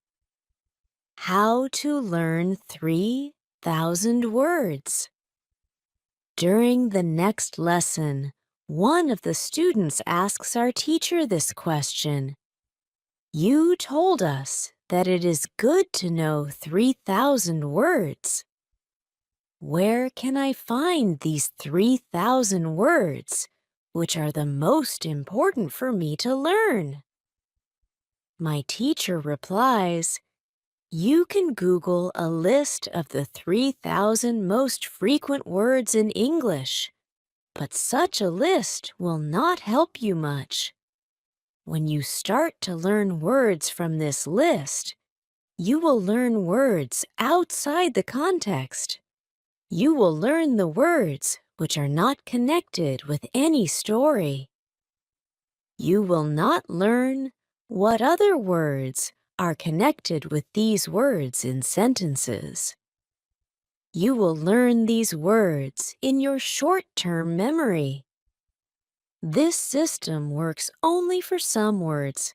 How to learn 3,000 words. During the next lesson, one of the students asks our teacher this question. You told us that it is good to know 3,000 words. Where can I find these 3,000 words, which are the most important for me to learn? My teacher replies, you can Google a list of the 3,000 most frequent words in English, but such a list will not help you much. When you start to learn words from this list, you will learn words outside the context. You will learn the words which are not connected with any story. You will not learn what other words are connected with these words in sentences. You will learn these words in your short-term memory. This system works only for some words.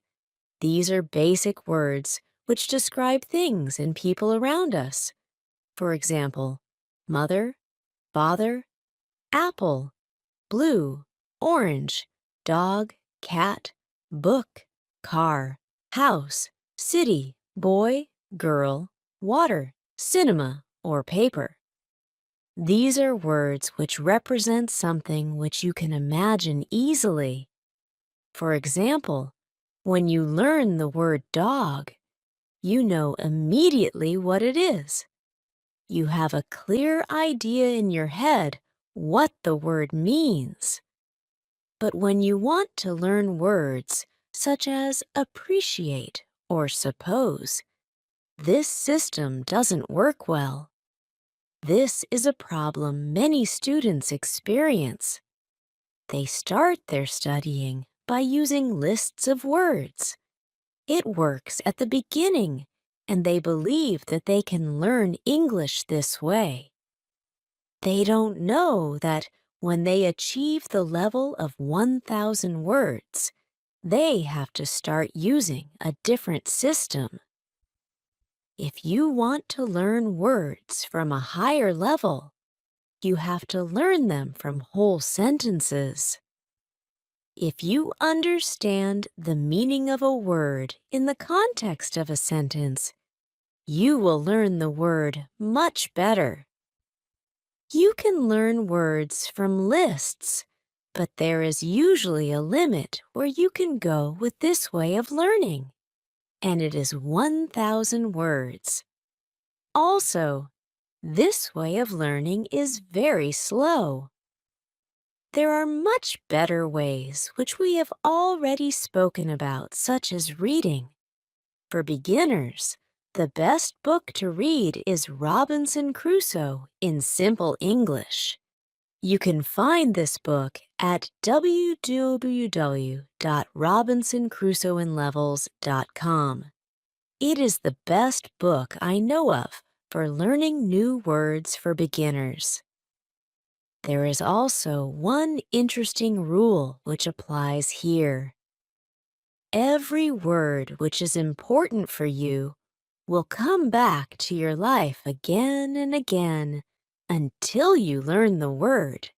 These are basic words which describe things and people around us. For example, mother, father, apple, blue, orange, dog, cat, book, car, house, city, boy, girl, water, cinema, or paper. These are words which represent something which you can imagine easily. For example, when you learn the word dog, you know immediately what it is. You have a clear idea in your head what the word means. But when you want to learn words such as appreciate or suppose, this system doesn't work well. This is a problem many students experience. They start their studying by using lists of words. It works at the beginning, and they believe that they can learn English this way. They don't know that when they achieve the level of 1,000 words, they have to start using a different system. If you want to learn words from a higher level, you have to learn them from whole sentences. If you understand the meaning of a word in the context of a sentence, you will learn the word much better. You can learn words from lists, but there is usually a limit where you can go with this way of learning, and it is 1,000 words. Also, this way of learning is very slow. There are much better ways which we have already spoken about, such as reading. For beginners, the best book to read is Robinson Crusoe in Simple English. You can find this book at www.robinsoncrusoeinlevels.com. It is the best book I know of for learning new words for beginners. There is also one interesting rule which applies here. Every word which is important for you will come back to your life again and again until you learn the word.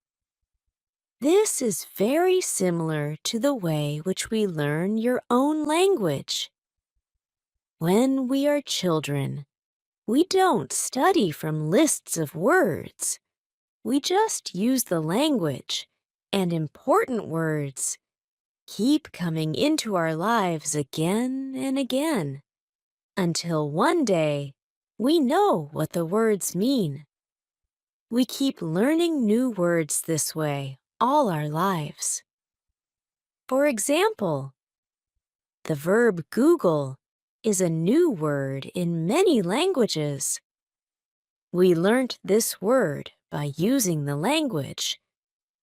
This is very similar to the way which we learn your own language. When we are children, we don't study from lists of words. We just use the language, and important words keep coming into our lives again and again, until one day we know what the words mean. We keep learning new words this way all our lives. For example, the verb Google is a new word in many languages. We learnt this word by using the language.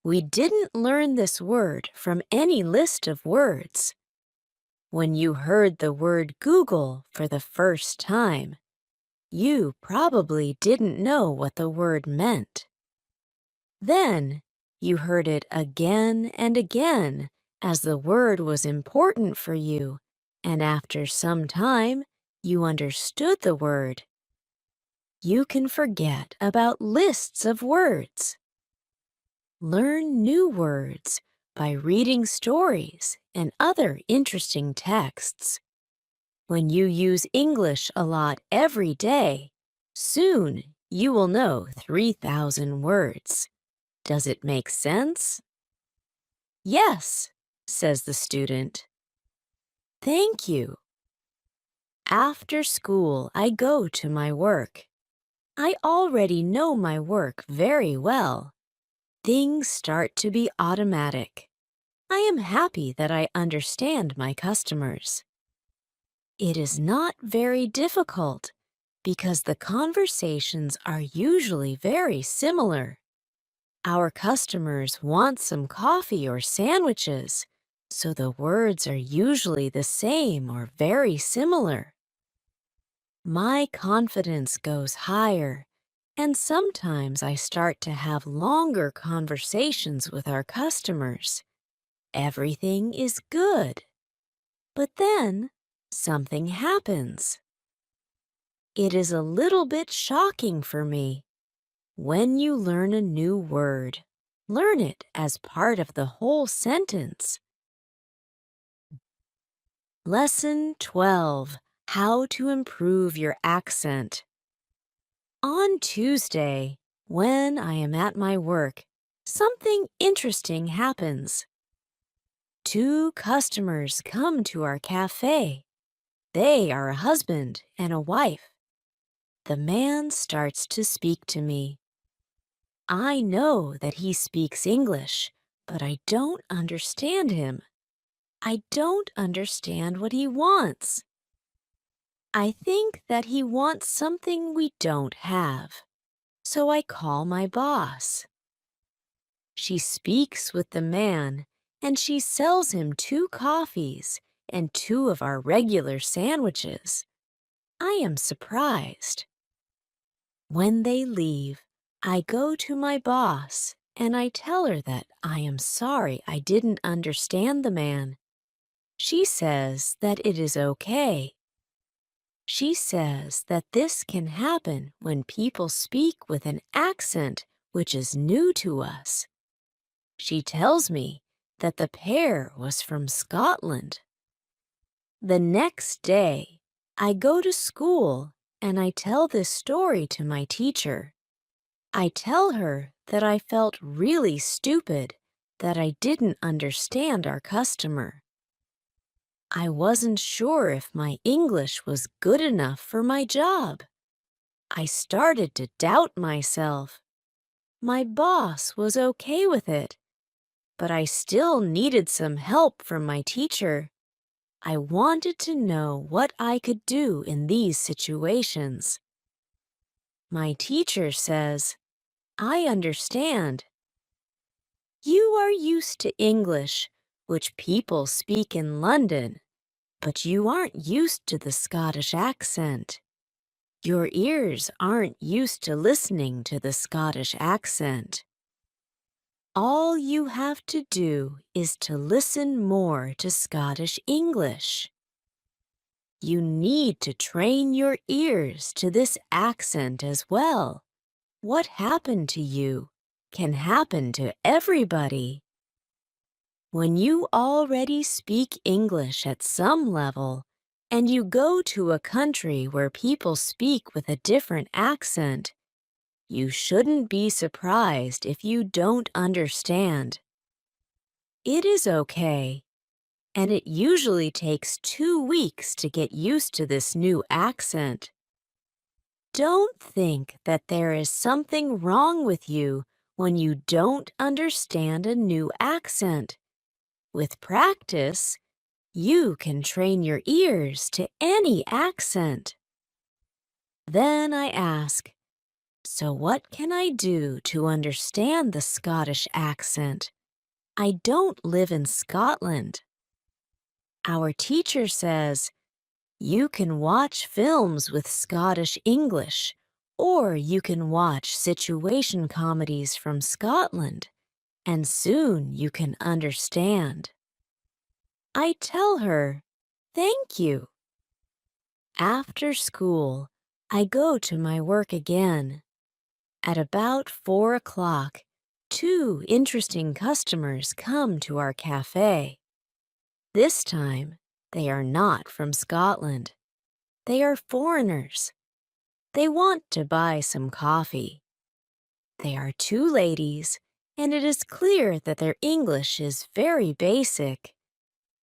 We didn't learn this word from any list of words. When you heard the word Google for the first time, you probably didn't know what the word meant. Then you heard it again and again as the word was important for you, and after some time, you understood the word. You can forget about lists of words. Learn new words by reading stories and other interesting texts. When you use English a lot every day, soon you will know 3,000 words. Does it make sense? Yes, says the student. Thank you. After school, I go to my work. I already know my work very well. Things start to be automatic. I am happy that I understand my customers. It is not very difficult because the conversations are usually very similar. Our customers want some coffee or sandwiches, so the words are usually the same or very similar. My confidence goes higher, and sometimes I start to have longer conversations with our customers. Everything is good. But then something happens. It is a little bit shocking for me. When you learn a new word, learn it as part of the whole sentence. Lesson 12. How to improve your accent. On Tuesday, when I am at my work, something interesting happens. Two customers come to our cafe. They are a husband and a wife. The man starts to speak to me. I know that he speaks English, but I don't understand him. I don't understand what he wants. I think that he wants something we don't have, so I call my boss. She speaks with the man, and she sells him 2 coffees and 2 of our regular sandwiches. I am surprised. When they leave, I go to my boss and I tell her that I am sorry I didn't understand the man. She says that it is okay. She says that this can happen when people speak with an accent which is new to us. She tells me that the pair was from Scotland. The next day, I go to school and I tell this story to my teacher. I tell her that I felt really stupid, that I didn't understand our customer. I wasn't sure if my English was good enough for my job. I started to doubt myself. My boss was okay with it, but I still needed some help from my teacher. I wanted to know what I could do in these situations. My teacher says, I understand. You are used to English, which people speak in London, but you aren't used to the Scottish accent. Your ears aren't used to listening to the Scottish accent. All you have to do is to listen more to Scottish English. You need to train your ears to this accent as well. What happened to you can happen to everybody. When you already speak English at some level, and you go to a country where people speak with a different accent, you shouldn't be surprised if you don't understand. It is okay, and it usually takes 2 weeks to get used to this new accent. Don't think that there is something wrong with you when you don't understand a new accent. With practice, you can train your ears to any accent. Then I ask, so what can I do to understand the Scottish accent? I don't live in Scotland. Our teacher says, you can watch films with Scottish English, or you can watch situation comedies from Scotland, and soon you can understand. I tell her, thank you. After school, I go to my work again. At about 4 o'clock, 2 interesting customers come to our cafe. This time, they are not from Scotland. They are foreigners. They want to buy some coffee. They are 2 ladies, and it is clear that their English is very basic.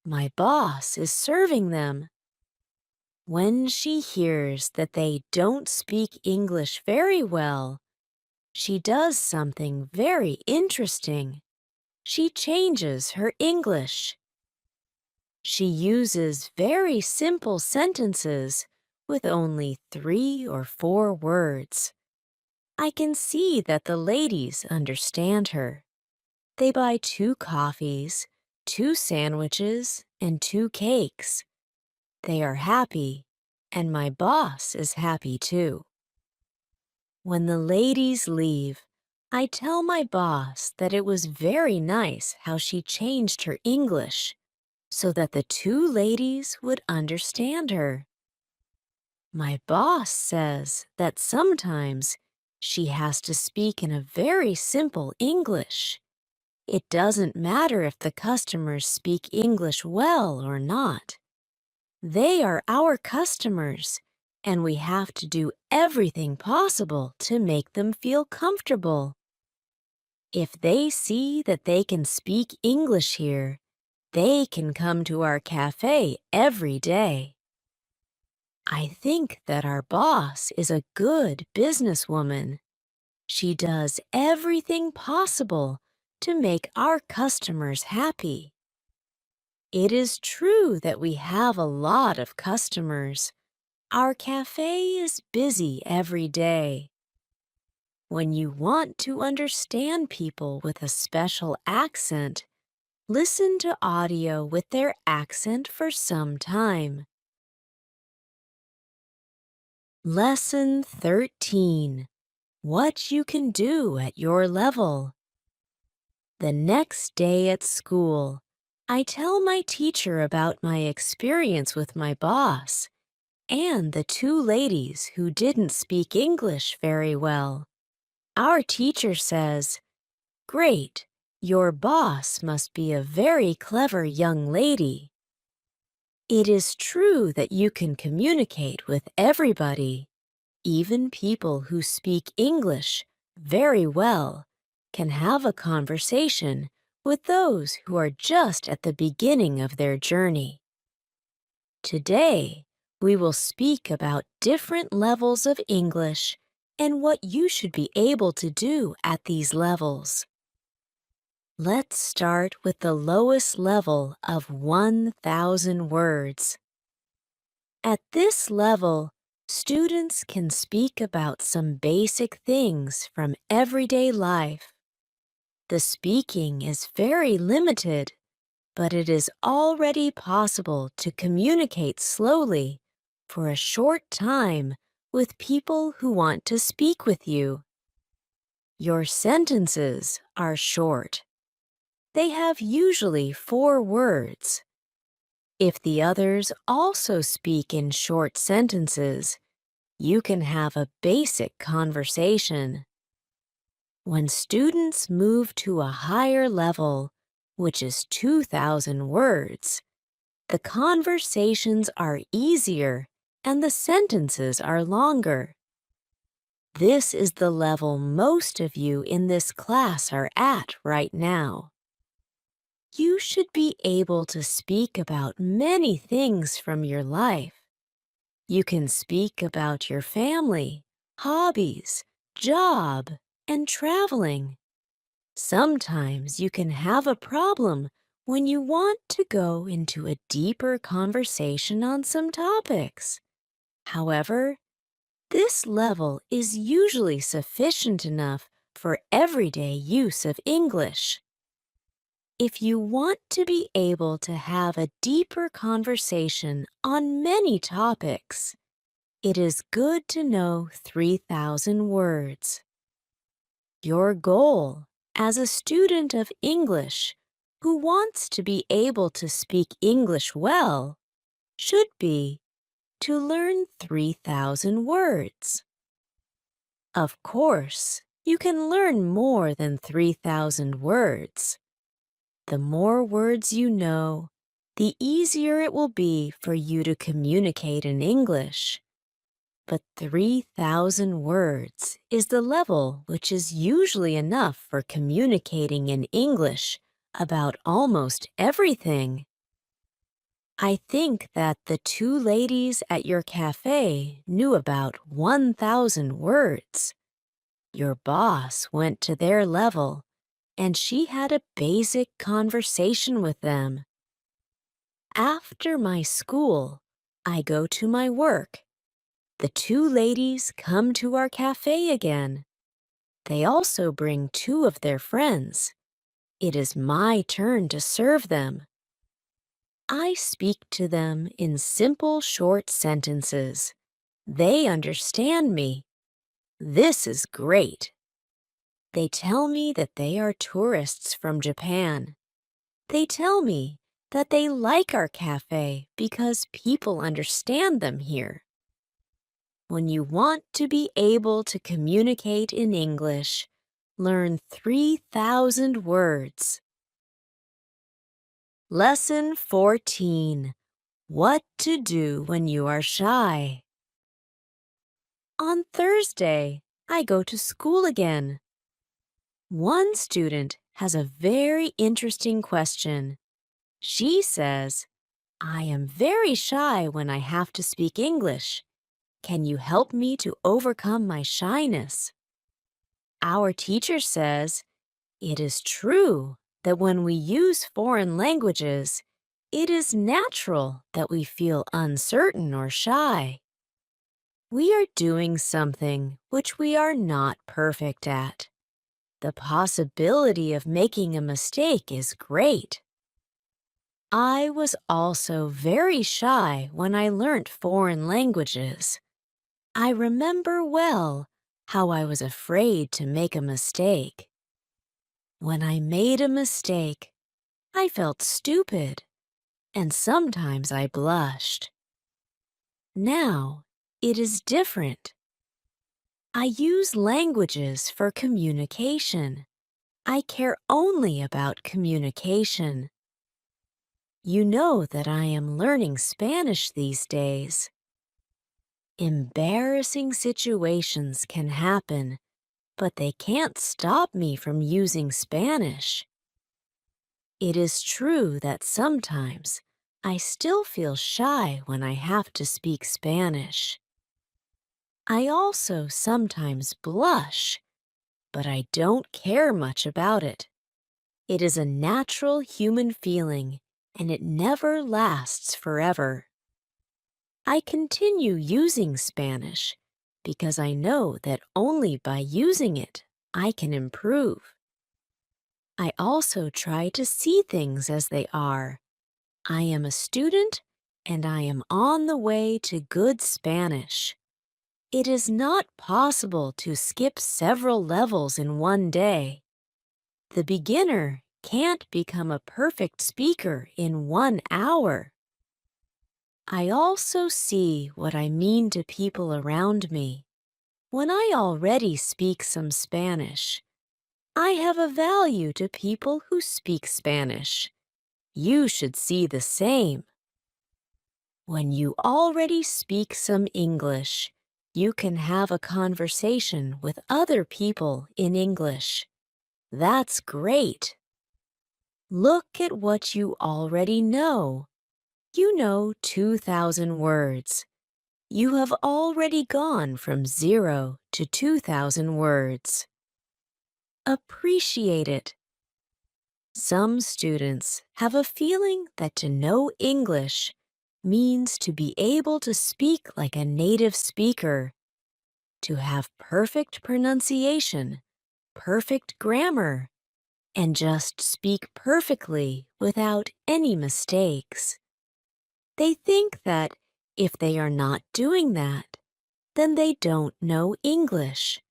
My boss is serving them. When she hears that they don't speak English very well, she does something very interesting. She changes her English. She uses very simple sentences with only 3 or 4 words. I can see that the ladies understand her. They buy 2 coffees, 2 sandwiches, and 2 cakes. They are happy, and my boss is happy too. When the ladies leave, I tell my boss that it was very nice how she changed her English so that the 2 ladies would understand her. My boss says that sometimes she has to speak in a very simple English. It doesn't matter if the customers speak English well or not. They are our customers, and we have to do everything possible to make them feel comfortable. If they see that they can speak English here, they can come to our cafe every day. I think that our boss is a good businesswoman. She does everything possible to make our customers happy. It is true that we have a lot of customers. Our cafe is busy every day. When you want to understand people with a special accent, listen to audio with their accent for some time. Lesson 13. What you can do at your level. The next day at school, I tell my teacher about my experience with my boss and the 2 ladies who didn't speak English very well. Our teacher says, "Great, your boss must be a very clever young lady." It is true that you can communicate with everybody. Even people who speak English very well can have a conversation with those who are just at the beginning of their journey. Today, we will speak about different levels of English and what you should be able to do at these levels. Let's start with the lowest level of 1,000 words. At this level, students can speak about some basic things from everyday life. The speaking is very limited, but it is already possible to communicate slowly for a short time with people who want to speak with you. Your sentences are short. They have usually 4 words. If the others also speak in short sentences, you can have a basic conversation. When students move to a higher level, which is 2,000 words, the conversations are easier and the sentences are longer. This is the level most of you in this class are at right now. You should be able to speak about many things from your life. You can speak about your family, hobbies, job, and traveling. Sometimes you can have a problem when you want to go into a deeper conversation on some topics. However, this level is usually sufficient enough for everyday use of English. If you want to be able to have a deeper conversation on many topics, it is good to know 3,000 words. Your goal as a student of English who wants to be able to speak English well should be to learn 3,000 words. Of course, you can learn more than 3,000 words. The more words you know, the easier it will be for you to communicate in English. But 3,000 words is the level which is usually enough for communicating in English about almost everything. I think that the two ladies at your cafe knew about 1,000 words. Your boss went to their level, and she had a basic conversation with them. After my school, I go to my work. The two ladies come to our cafe again. They also bring two of their friends. It is my turn to serve them. I speak to them in simple, short sentences. They understand me. This is great. They tell me that they are tourists from Japan. They tell me that they like our cafe because people understand them here. When you want to be able to communicate in English, learn 3,000 words. Lesson 14. What to do when you are shy. On Thursday, I go to school again. One student has a very interesting question. She says, I am very shy when I have to speak English. Can you help me to overcome my shyness? Our teacher says, it is true that when we use foreign languages, it is natural that we feel uncertain or shy. We are doing something which we are not perfect at. The possibility of making a mistake is great. I was also very shy when I learnt foreign languages. I remember well how I was afraid to make a mistake. When I made a mistake, I felt stupid, and sometimes I blushed. Now, it is different. I use languages for communication. I care only about communication. You know that I am learning Spanish these days. Embarrassing situations can happen, but they can't stop me from using Spanish. It is true that sometimes I still feel shy when I have to speak Spanish. I also sometimes blush, but I don't care much about it. It is a natural human feeling, and it never lasts forever. I continue using Spanish because I know that only by using it I can improve. I also try to see things as they are. I am a student and I am on the way to good Spanish. It is not possible to skip several levels in one day. The beginner can't become a perfect speaker in 1 hour. I also see what I mean to people around me. When I already speak some Spanish, I have a value to people who speak Spanish. You should see the same. When you already speak some English, you can have a conversation with other people in English. That's great. Look at what you already know. You know 2,000 words. You have already gone from 0 to 2,000 words. Appreciate it. Some students have a feeling that to know English means to be able to speak like a native speaker, to have perfect pronunciation, perfect grammar, and just speak perfectly without any mistakes. They think that if they are not doing that, then they don't know English.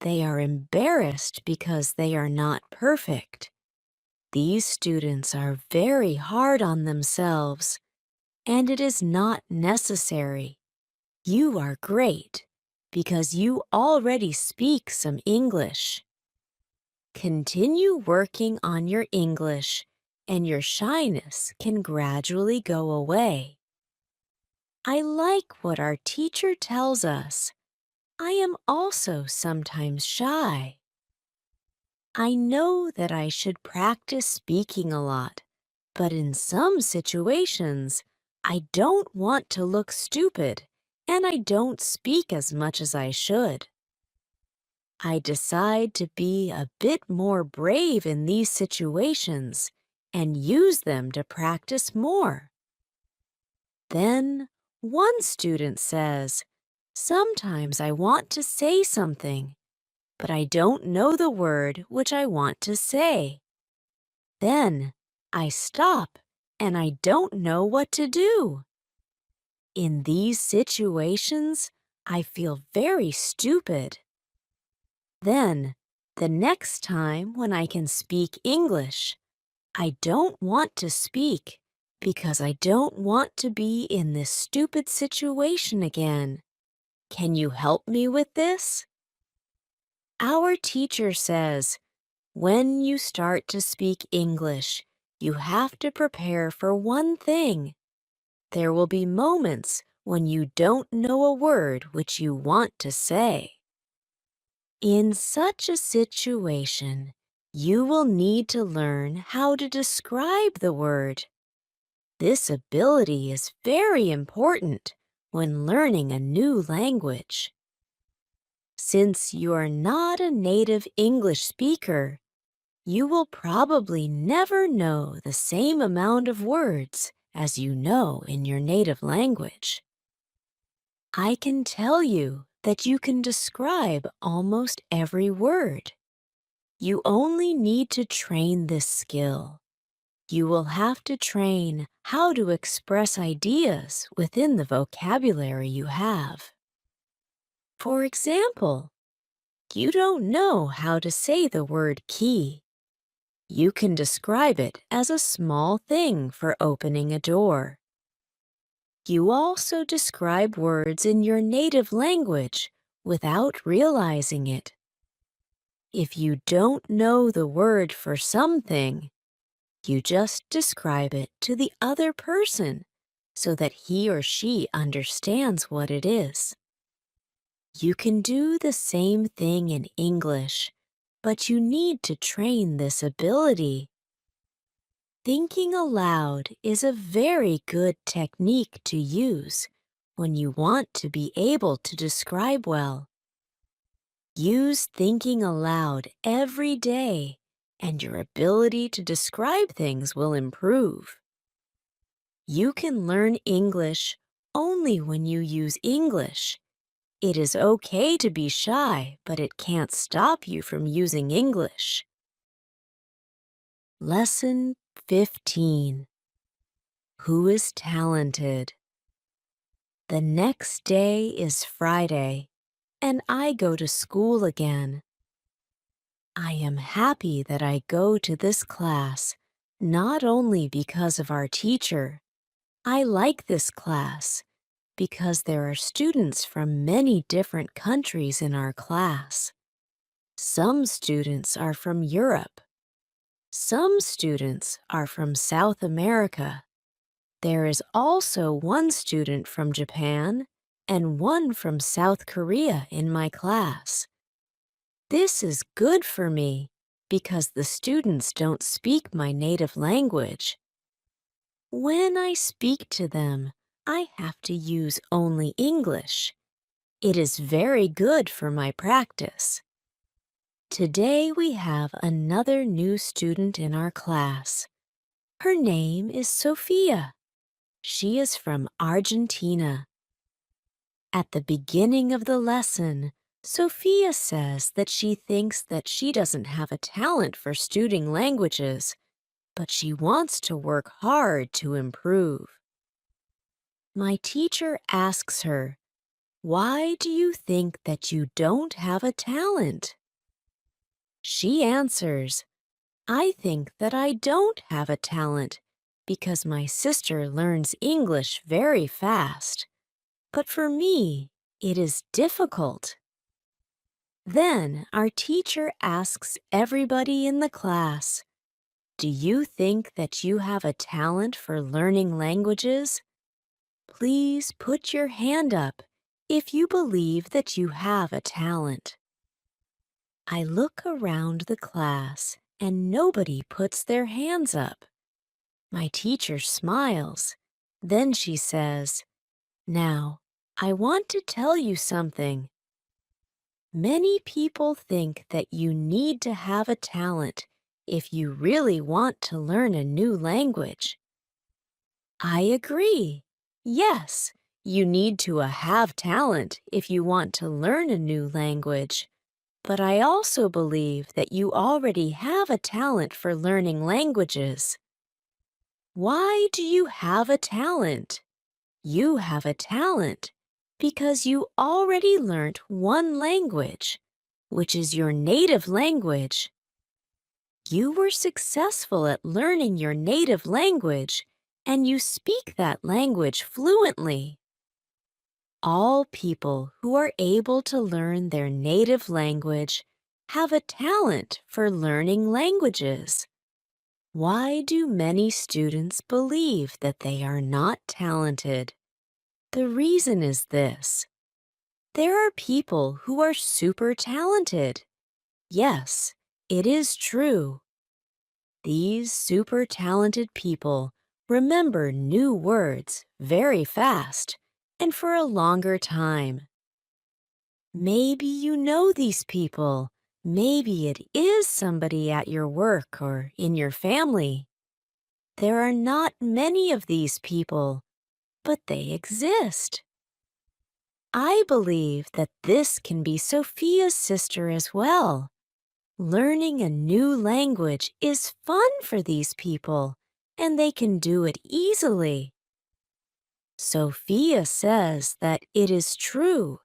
They are embarrassed because they are not perfect. These students are very hard on themselves, and it is not necessary. You are great because you already speak some English. Continue working on your English, and your shyness can gradually go away. I like what our teacher tells us. I am also sometimes shy. I know that I should practice speaking a lot, but in some situations, I don't want to look stupid, and I don't speak as much as I should. I decide to be a bit more brave in these situations and use them to practice more. Then, one student says, "Sometimes I want to say something, but I don't know the word which I want to say. Then I stop and I don't know what to do." In these situations, I feel very stupid. Then, the next time when I can speak English, I don't want to speak because I don't want to be in this stupid situation again. Can you help me with this? Our teacher says, when you start to speak English, you have to prepare for one thing. There will be moments when you don't know a word which you want to say. In such a situation, you will need to learn how to describe the word. This ability is very important when learning a new language. Since you are not a native English speaker, you will probably never know the same amount of words as you know in your native language. I can tell you that you can describe almost every word. You only need to train this skill. You will have to train how to express ideas within the vocabulary you have. For example, you don't know how to say the word key. You can describe it as a small thing for opening a door. You also describe words in your native language without realizing it. If you don't know the word for something, you just describe it to the other person so that he or she understands what it is. You can do the same thing in English, but you need to train this ability. Thinking aloud is a very good technique to use when you want to be able to describe well. Use thinking aloud every day, and your ability to describe things will improve. You can learn English only when you use English. It is okay to be shy, but it can't stop you from using English. Lesson 15. Who is talented? The next day is Friday, and I go to school again. I am happy that I go to this class, not only because of our teacher. I like this class because there are students from many different countries in our class. Some students are from Europe. Some students are from South America. There is also one student from Japan and one from South Korea in my class. This is good for me because the students don't speak my native language. When I speak to them, I have to use only English. It is very good for my practice. Today we have another new student in our class. Her name is Sophia. She is from Argentina. At the beginning of the lesson, Sophia says that she thinks that she doesn't have a talent for studying languages, but she wants to work hard to improve. My teacher asks her, "Why do you think that you don't have a talent?" She answers, "I think that I don't have a talent because my sister learns English very fast. But for me, it is difficult." Then our teacher asks everybody in the class, "Do you think that you have a talent for learning languages?" Please put your hand up if you believe that you have a talent. I look around the class and nobody puts their hands up. My teacher smiles. Then she says, "Now, I want to tell you something. Many people think that you need to have a talent if you really want to learn a new language. I agree. Yes, you need to have talent if you want to learn a new language. But I also believe that you already have a talent for learning languages. Why do you have a talent? You have a talent because you already learnt one language, which is your native language. You were successful at learning your native language, and you speak that language fluently. All people who are able to learn their native language have a talent for learning languages. Why do many students believe that they are not talented? The reason is this. There are people who are super talented. Yes, it is true. These super talented people remember new words very fast and for a longer time. Maybe you know these people. Maybe it is somebody at your work or in your family. There are not many of these people, but they exist. I believe that this can be Sophia's sister as well. Learning a new language is fun for these people, and they can do it easily. Sophia says that it is true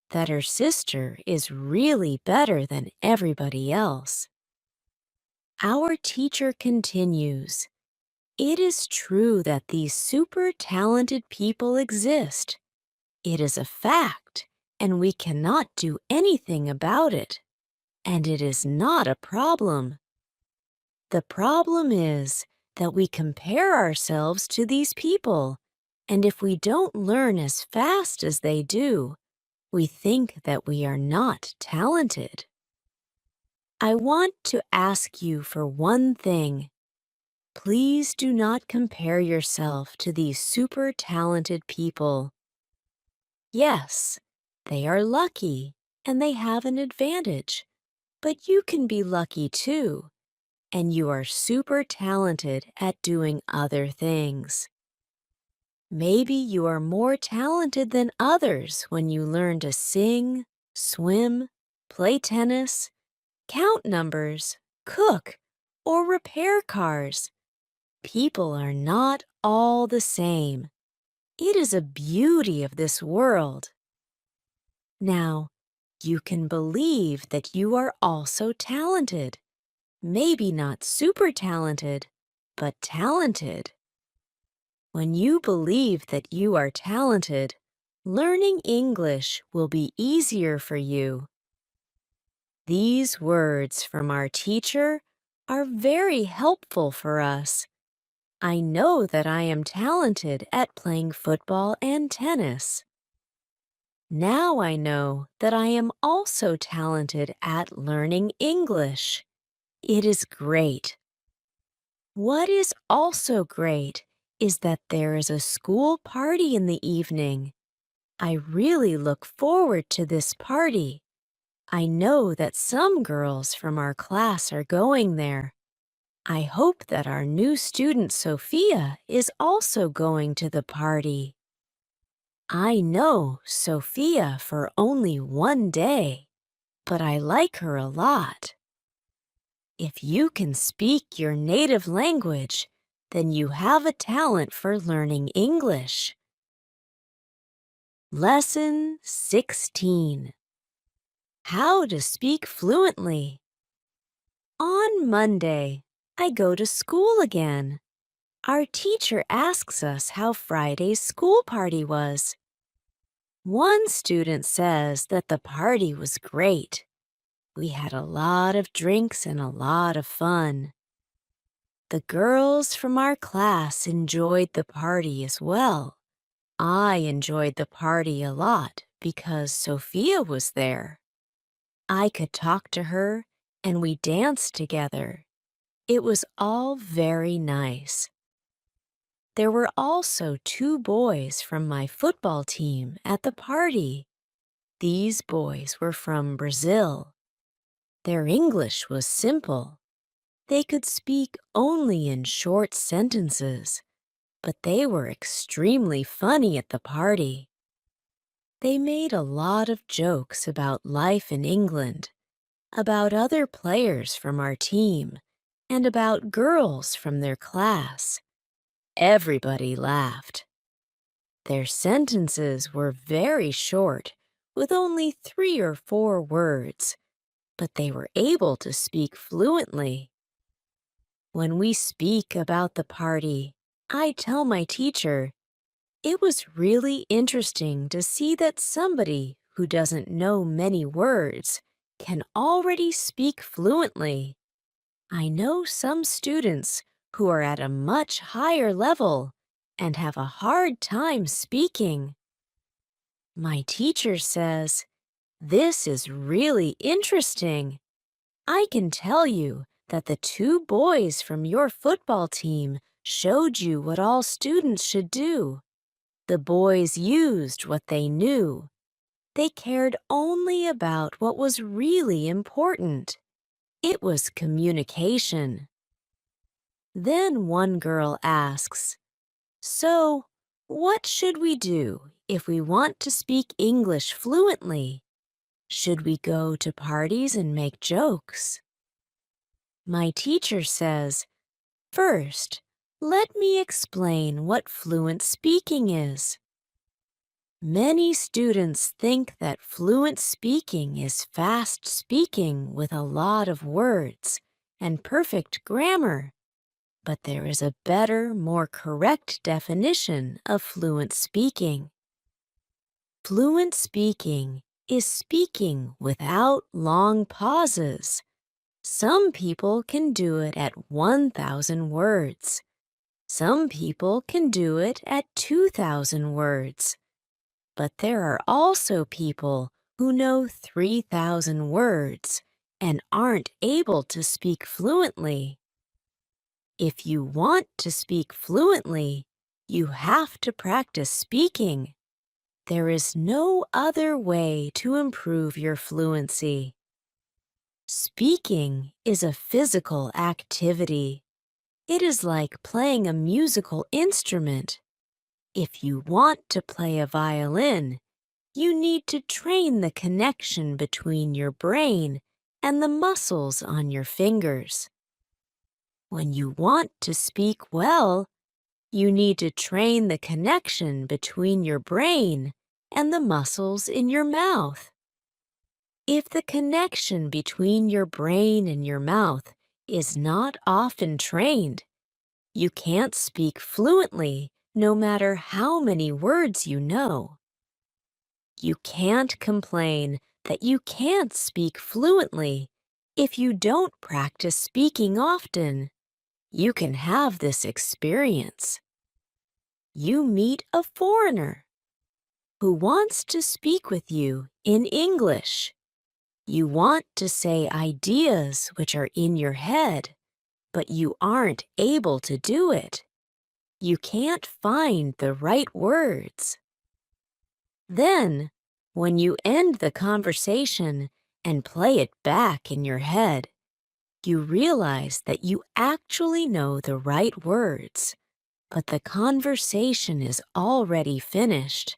that her sister is really better than everybody else. Our teacher continues, "It is true that these super talented people exist. It is a fact, and we cannot do anything about it. And it is not a problem. The problem is that we compare ourselves to these people, and if we don't learn as fast as they do, we think that we are not talented." I want to ask you for one thing. Please do not compare yourself to these super talented people. Yes, they are lucky and they have an advantage, but you can be lucky too, and you are super talented at doing other things. Maybe you are more talented than others when you learn to sing, swim, play tennis, count numbers, cook, or repair cars. People are not all the same. It is a beauty of this world. Now, you can believe that you are also talented. Maybe not super talented, but talented. When you believe that you are talented, learning English will be easier for you. These words from our teacher are very helpful for us. I know that I am talented at playing football and tennis. Now I know that I am also talented at learning English. It is great. What is also great is that there is a school party in the evening. I really look forward to this party. I know that some girls from our class are going there. I hope that our new student Sophia is also going to the party. I know Sophia for only one day, but I like her a lot. If you can speak your native language, then you have a talent for learning English. Lesson 16. How to speak fluently. On Monday, I go to school again. Our teacher asks us how Friday's school party was. One student says that the party was great. We had a lot of drinks and a lot of fun. The girls from our class enjoyed the party as well. I enjoyed the party a lot because Sophia was there. I could talk to her and we danced together. It was all very nice. There were also two boys from my football team at the party. These boys were from Brazil. Their English was simple. They could speak only in short sentences, but they were extremely funny at the party. They made a lot of jokes about life in England, about other players from our team, and about girls from their class. Everybody laughed. Their sentences were very short, with only 3 or 4 words, but they were able to speak fluently. When we speak about the party, I tell my teacher, it was really interesting to see that somebody who doesn't know many words can already speak fluently. I know some students who are at a much higher level and have a hard time speaking. My teacher says, this is really interesting. I can tell you that the two boys from your football team showed you what all students should do. The boys used what they knew. They cared only about what was really important. It was communication. Then one girl asks, so, what should we do if we want to speak English fluently? Should we go to parties and make jokes? My teacher says, first, let me explain what fluent speaking is. Many students think that fluent speaking is fast speaking with a lot of words and perfect grammar. But there is a better, more correct definition of fluent speaking. Fluent speaking is speaking without long pauses. Some people can do it at 1,000 words. Some people can do it at 2,000 words. But there are also people who know 3,000 words and aren't able to speak fluently. If you want to speak fluently, you have to practice speaking. There is no other way to improve your fluency. Speaking is a physical activity. It is like playing a musical instrument. If you want to play a violin, you need to train the connection between your brain and the muscles on your fingers. When you want to speak well, you need to train the connection between your brain and the muscles in your mouth. If the connection between your brain and your mouth is not often trained, you can't speak fluently no matter how many words you know. You can't complain that you can't speak fluently if you don't practice speaking often. You can have this experience. You meet a foreigner who wants to speak with you in English. You want to say ideas which are in your head, but you aren't able to do it. You can't find the right words. Then, when you end the conversation and play it back in your head, you realize that you actually know the right words, but the conversation is already finished.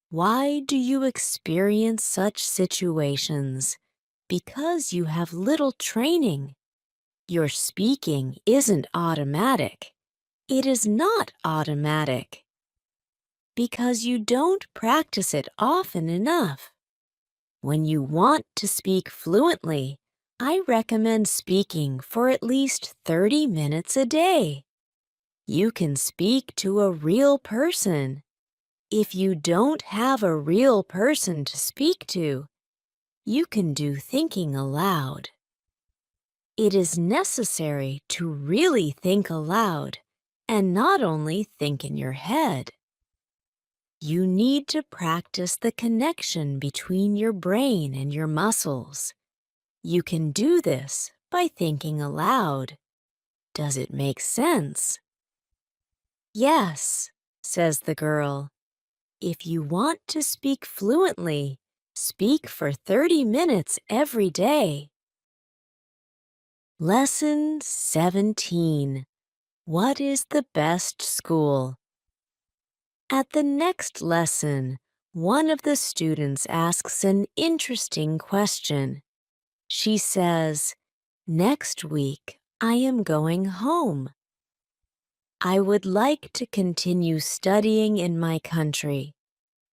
Why do you experience such situations? Because you have little training. Your speaking isn't automatic. It is not automatic. Because you don't practice it often enough. When you want to speak fluently, I recommend speaking for at least 30 minutes a day. You can speak to a real person. If you don't have a real person to speak to, you can do thinking aloud. It is necessary to really think aloud and not only think in your head. You need to practice the connection between your brain and your muscles. You can do this by thinking aloud. Does it make sense? Yes, says the girl. If you want to speak fluently, speak for 30 minutes every day. Lesson 17. What is the best school? At the next lesson, one of the students asks an interesting question. She says, "Next week, I am going home. I would like to continue studying in my country.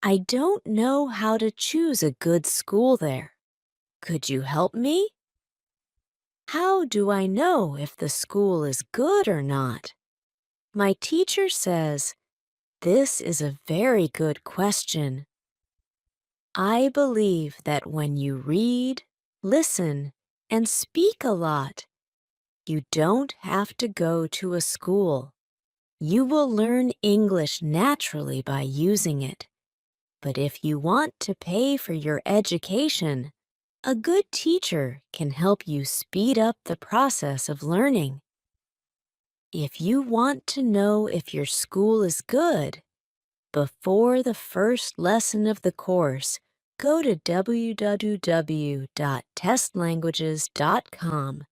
I don't know how to choose a good school there. Could you help me? How do I know if the school is good or not?" My teacher says, "This is a very good question. I believe that when you read, listen, and speak a lot, you don't have to go to a school. You will learn English naturally by using it. But if you want to pay for your education, a good teacher can help you speed up the process of learning. If you want to know if your school is good, before the first lesson of the course, go to www.testlanguages.com.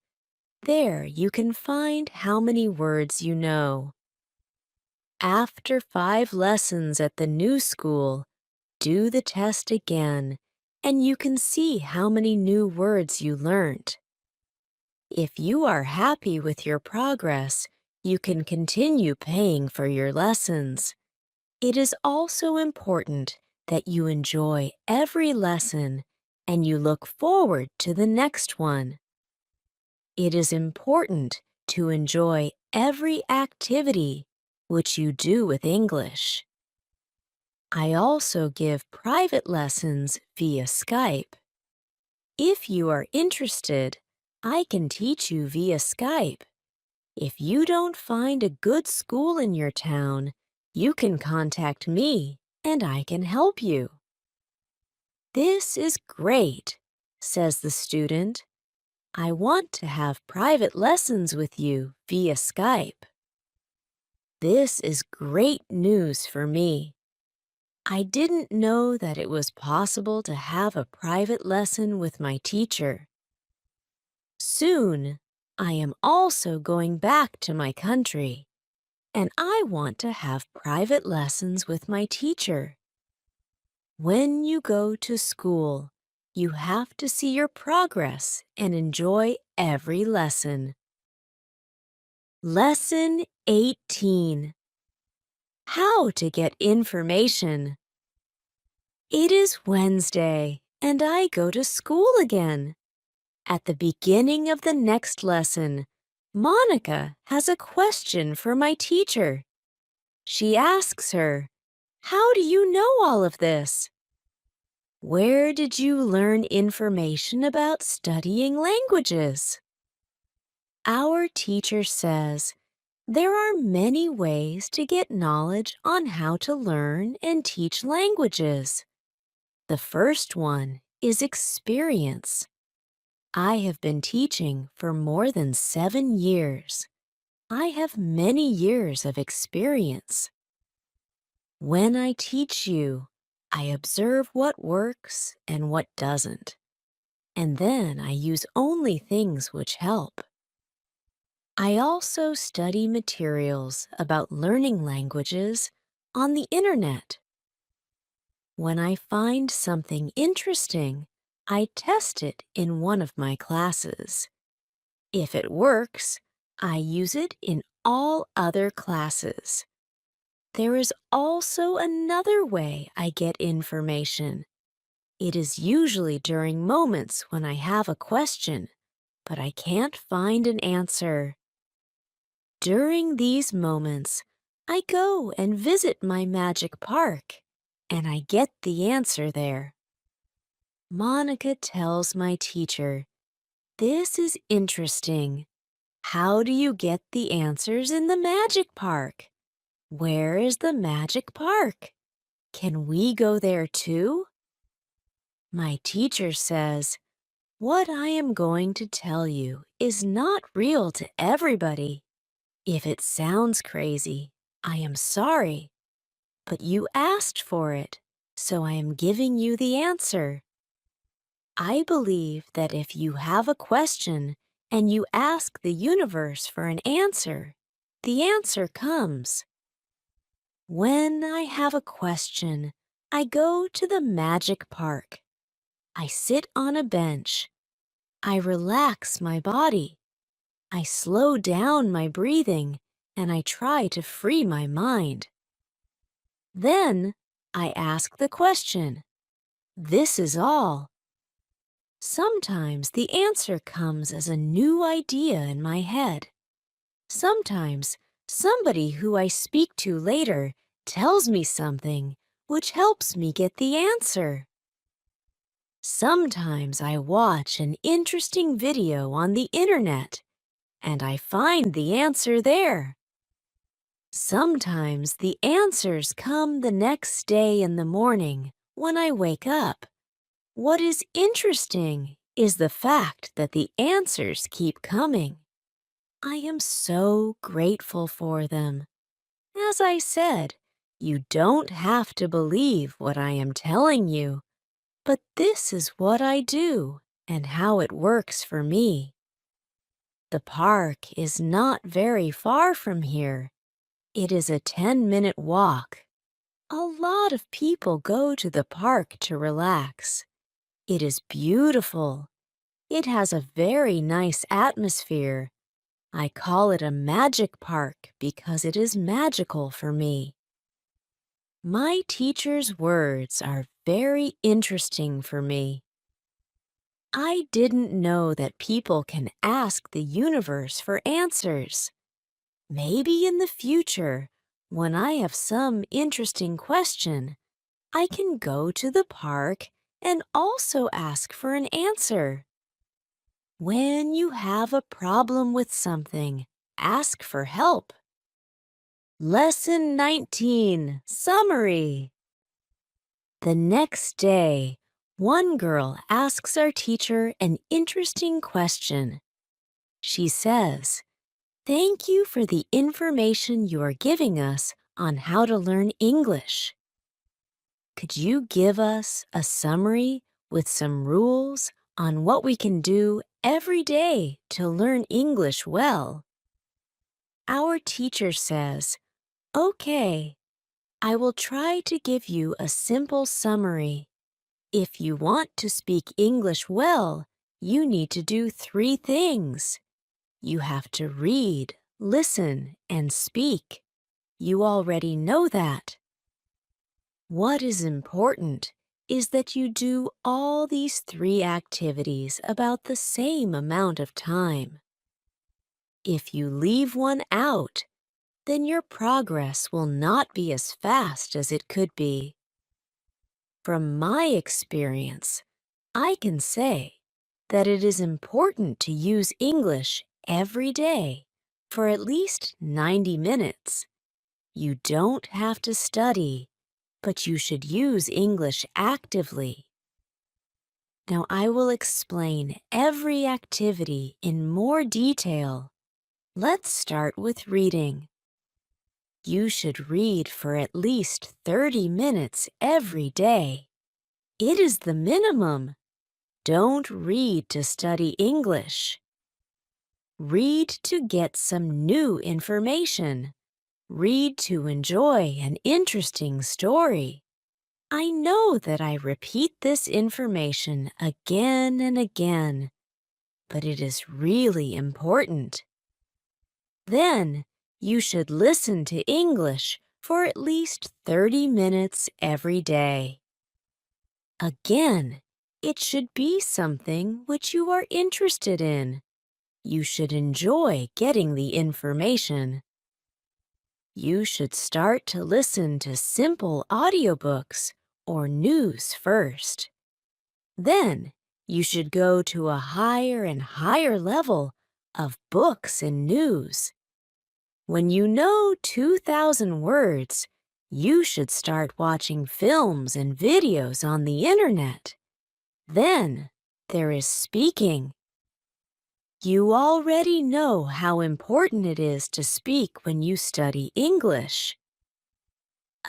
There you can find how many words you know. After 5 lessons at the new school, do the test again, and you can see how many new words you learned. If you are happy with your progress, you can continue paying for your lessons. It is also important that you enjoy every lesson and you look forward to the next one. It is important to enjoy every activity which you do with English. I also give private lessons via Skype. If you are interested, I can teach you via Skype. If you don't find a good school in your town, you can contact me and I can help you. This is great, says the student. I want to have private lessons with you via Skype. This is great news for me. I didn't know that it was possible to have a private lesson with my teacher. Soon, I am also going back to my country, and I want to have private lessons with my teacher. When you go to school, you have to see your progress and enjoy every lesson. Lesson 18. How to get information. It is Wednesday, and I go to school again. At the beginning of the next lesson, Monica has a question for my teacher. She asks her, "How do you know all of this?" Where did you learn information about studying languages? Our teacher says there are many ways to get knowledge on how to learn and teach languages. The first one is experience. I have been teaching for more than 7 years. I have many years of experience. When I teach you, I observe what works and what doesn't, and then I use only things which help. I also study materials about learning languages on the internet. When I find something interesting, I test it in one of my classes. If it works, I use it in all other classes. There is also another way I get information. It is usually during moments when I have a question, but I can't find an answer. During these moments, I go and visit my magic park, and I get the answer there. Monica tells my teacher, "This is interesting. How do you get the answers in the magic park? Where is the magic park? Can we go there too?" My teacher says, "What I am going to tell you is not real to everybody. If it sounds crazy, I am sorry, but you asked for it, so I am giving you the answer. I believe that if you have a question and you ask the universe for an answer, the answer comes. When I have a question, I go to the magic park. I sit on a bench. I relax my body. I slow down my breathing, and I try to free my mind. Then I ask the question. This is all. Sometimes the answer comes as a new idea in my head. Sometimes somebody who I speak to later tells me something which helps me get the answer. Sometimes I watch an interesting video on the internet and I find the answer there. Sometimes the answers come the next day in the morning when I wake up. What is interesting is the fact that the answers keep coming. I am so grateful for them. As I said, you don't have to believe what I am telling you, but this is what I do and how it works for me. The park is not very far from here. It is a 10-minute walk. A lot of people go to the park to relax. It is beautiful. It has a very nice atmosphere. I call it a magic park because it is magical for me. My teacher's words are very interesting for me. I didn't know that people can ask the universe for answers. Maybe in the future, when I have some interesting question, I can go to the park and also ask for an answer. When you have a problem with something, ask for help. Lesson 19, Summary. The next day, one girl asks our teacher an interesting question. She says, "Thank you for the information you are giving us on how to learn English. Could you give us a summary with some rules on what we can do every day to learn English well?" Our teacher says, "Okay, I will try to give you a simple summary. If you want to speak English well, you need to do 3 things. You have to read, listen, and speak. You already know that. What is important is that you do all these 3 activities about the same amount of time. If you leave one out, then your progress will not be as fast as it could be. From my experience, I can say that it is important to use English every day for at least 90 minutes. You don't have to study, but you should use English actively. Now I will explain every activity in more detail. Let's start with reading. You should read for at least 30 minutes every day. It is the minimum. Don't read to study English. Read to get some new information. Read to enjoy an interesting story. I know that I repeat this information again and again, but it is really important. Then, you should listen to English for at least 30 minutes every day. Again, it should be something which you are interested in. You should enjoy getting the information. You should start to listen to simple audiobooks or news first. Then, you should go to a higher and higher level of books and news. When you know 2,000 words, you should start watching films and videos on the internet. Then, there is speaking. You already know how important it is to speak when you study English.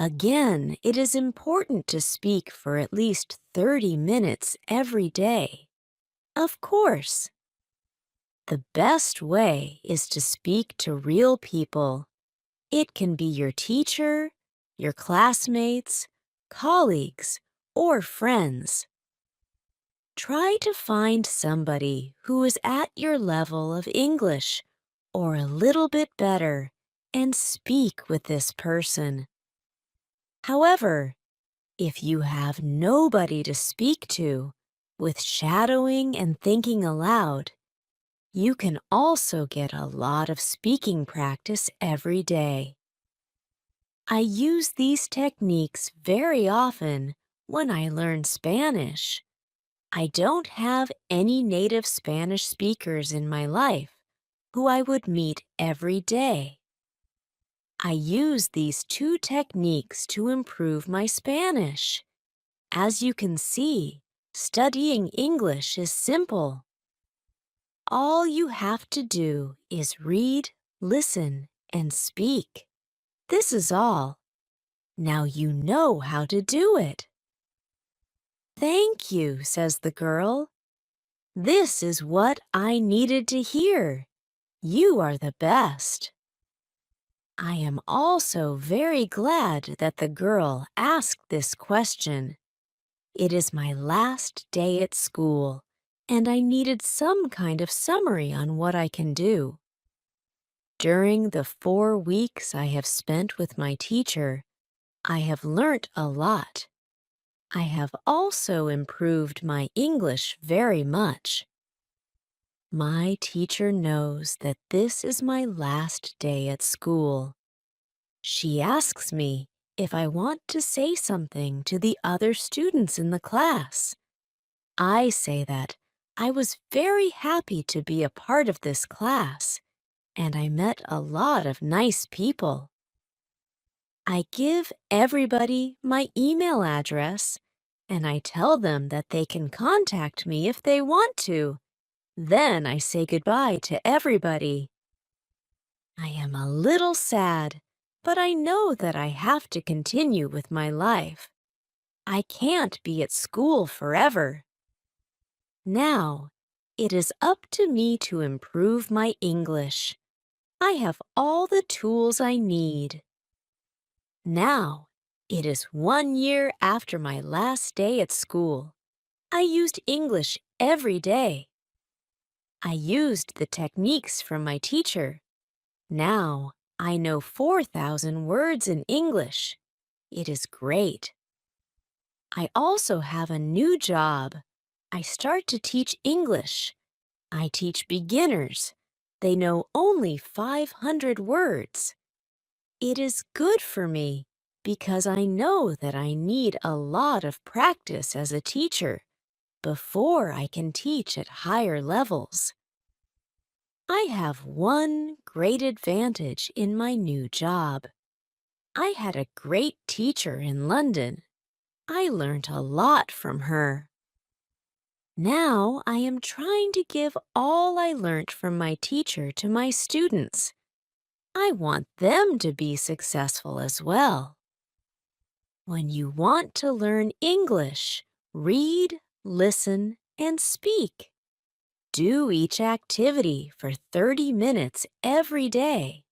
Again, it is important to speak for at least 30 minutes every day. Of course. The best way is to speak to real people. It can be your teacher, your classmates, colleagues, or friends. Try to find somebody who is at your level of English or a little bit better and speak with this person. However, if you have nobody to speak to, with shadowing and thinking aloud, you can also get a lot of speaking practice every day. I use these techniques very often when I learn Spanish. I don't have any native Spanish speakers in my life who I would meet every day. I use these two techniques to improve my Spanish. As you can see, studying English is simple. All you have to do is read, listen, and speak. This is all. Now you know how to do it. Thank you, says the girl. This is what I needed to hear. You are the best. I am also very glad that the girl asked this question. It is my last day at school, and I needed some kind of summary on what I can do. During the 4 weeks I have spent with my teacher, I have learnt a lot. I have also improved my English very much. My teacher knows that this is my last day at school. She asks me if I want to say something to the other students in the class. I say that I was very happy to be a part of this class, and I met a lot of nice people. I give everybody my email address, and I tell them that they can contact me if they want to. Then I say goodbye to everybody. I am a little sad, but I know that I have to continue with my life. I can't be at school forever. Now, it is up to me to improve my English. I have all the tools I need. Now, it is 1 year after my last day at school. I used English every day. I used the techniques from my teacher. Now, I know 4,000 words in English. It is great. I also have a new job. I start to teach English. I teach beginners. They know only 500 words. It is good for me. because I know that I need a lot of practice as a teacher before I can teach at higher levels. I have one great advantage in my new job. I had a great teacher in London. I learned a lot from her. Now I am trying to give all I learnt from my teacher to my students. I want them to be successful as well. When you want to learn English, read, listen, and speak. Do each activity for 30 minutes every day.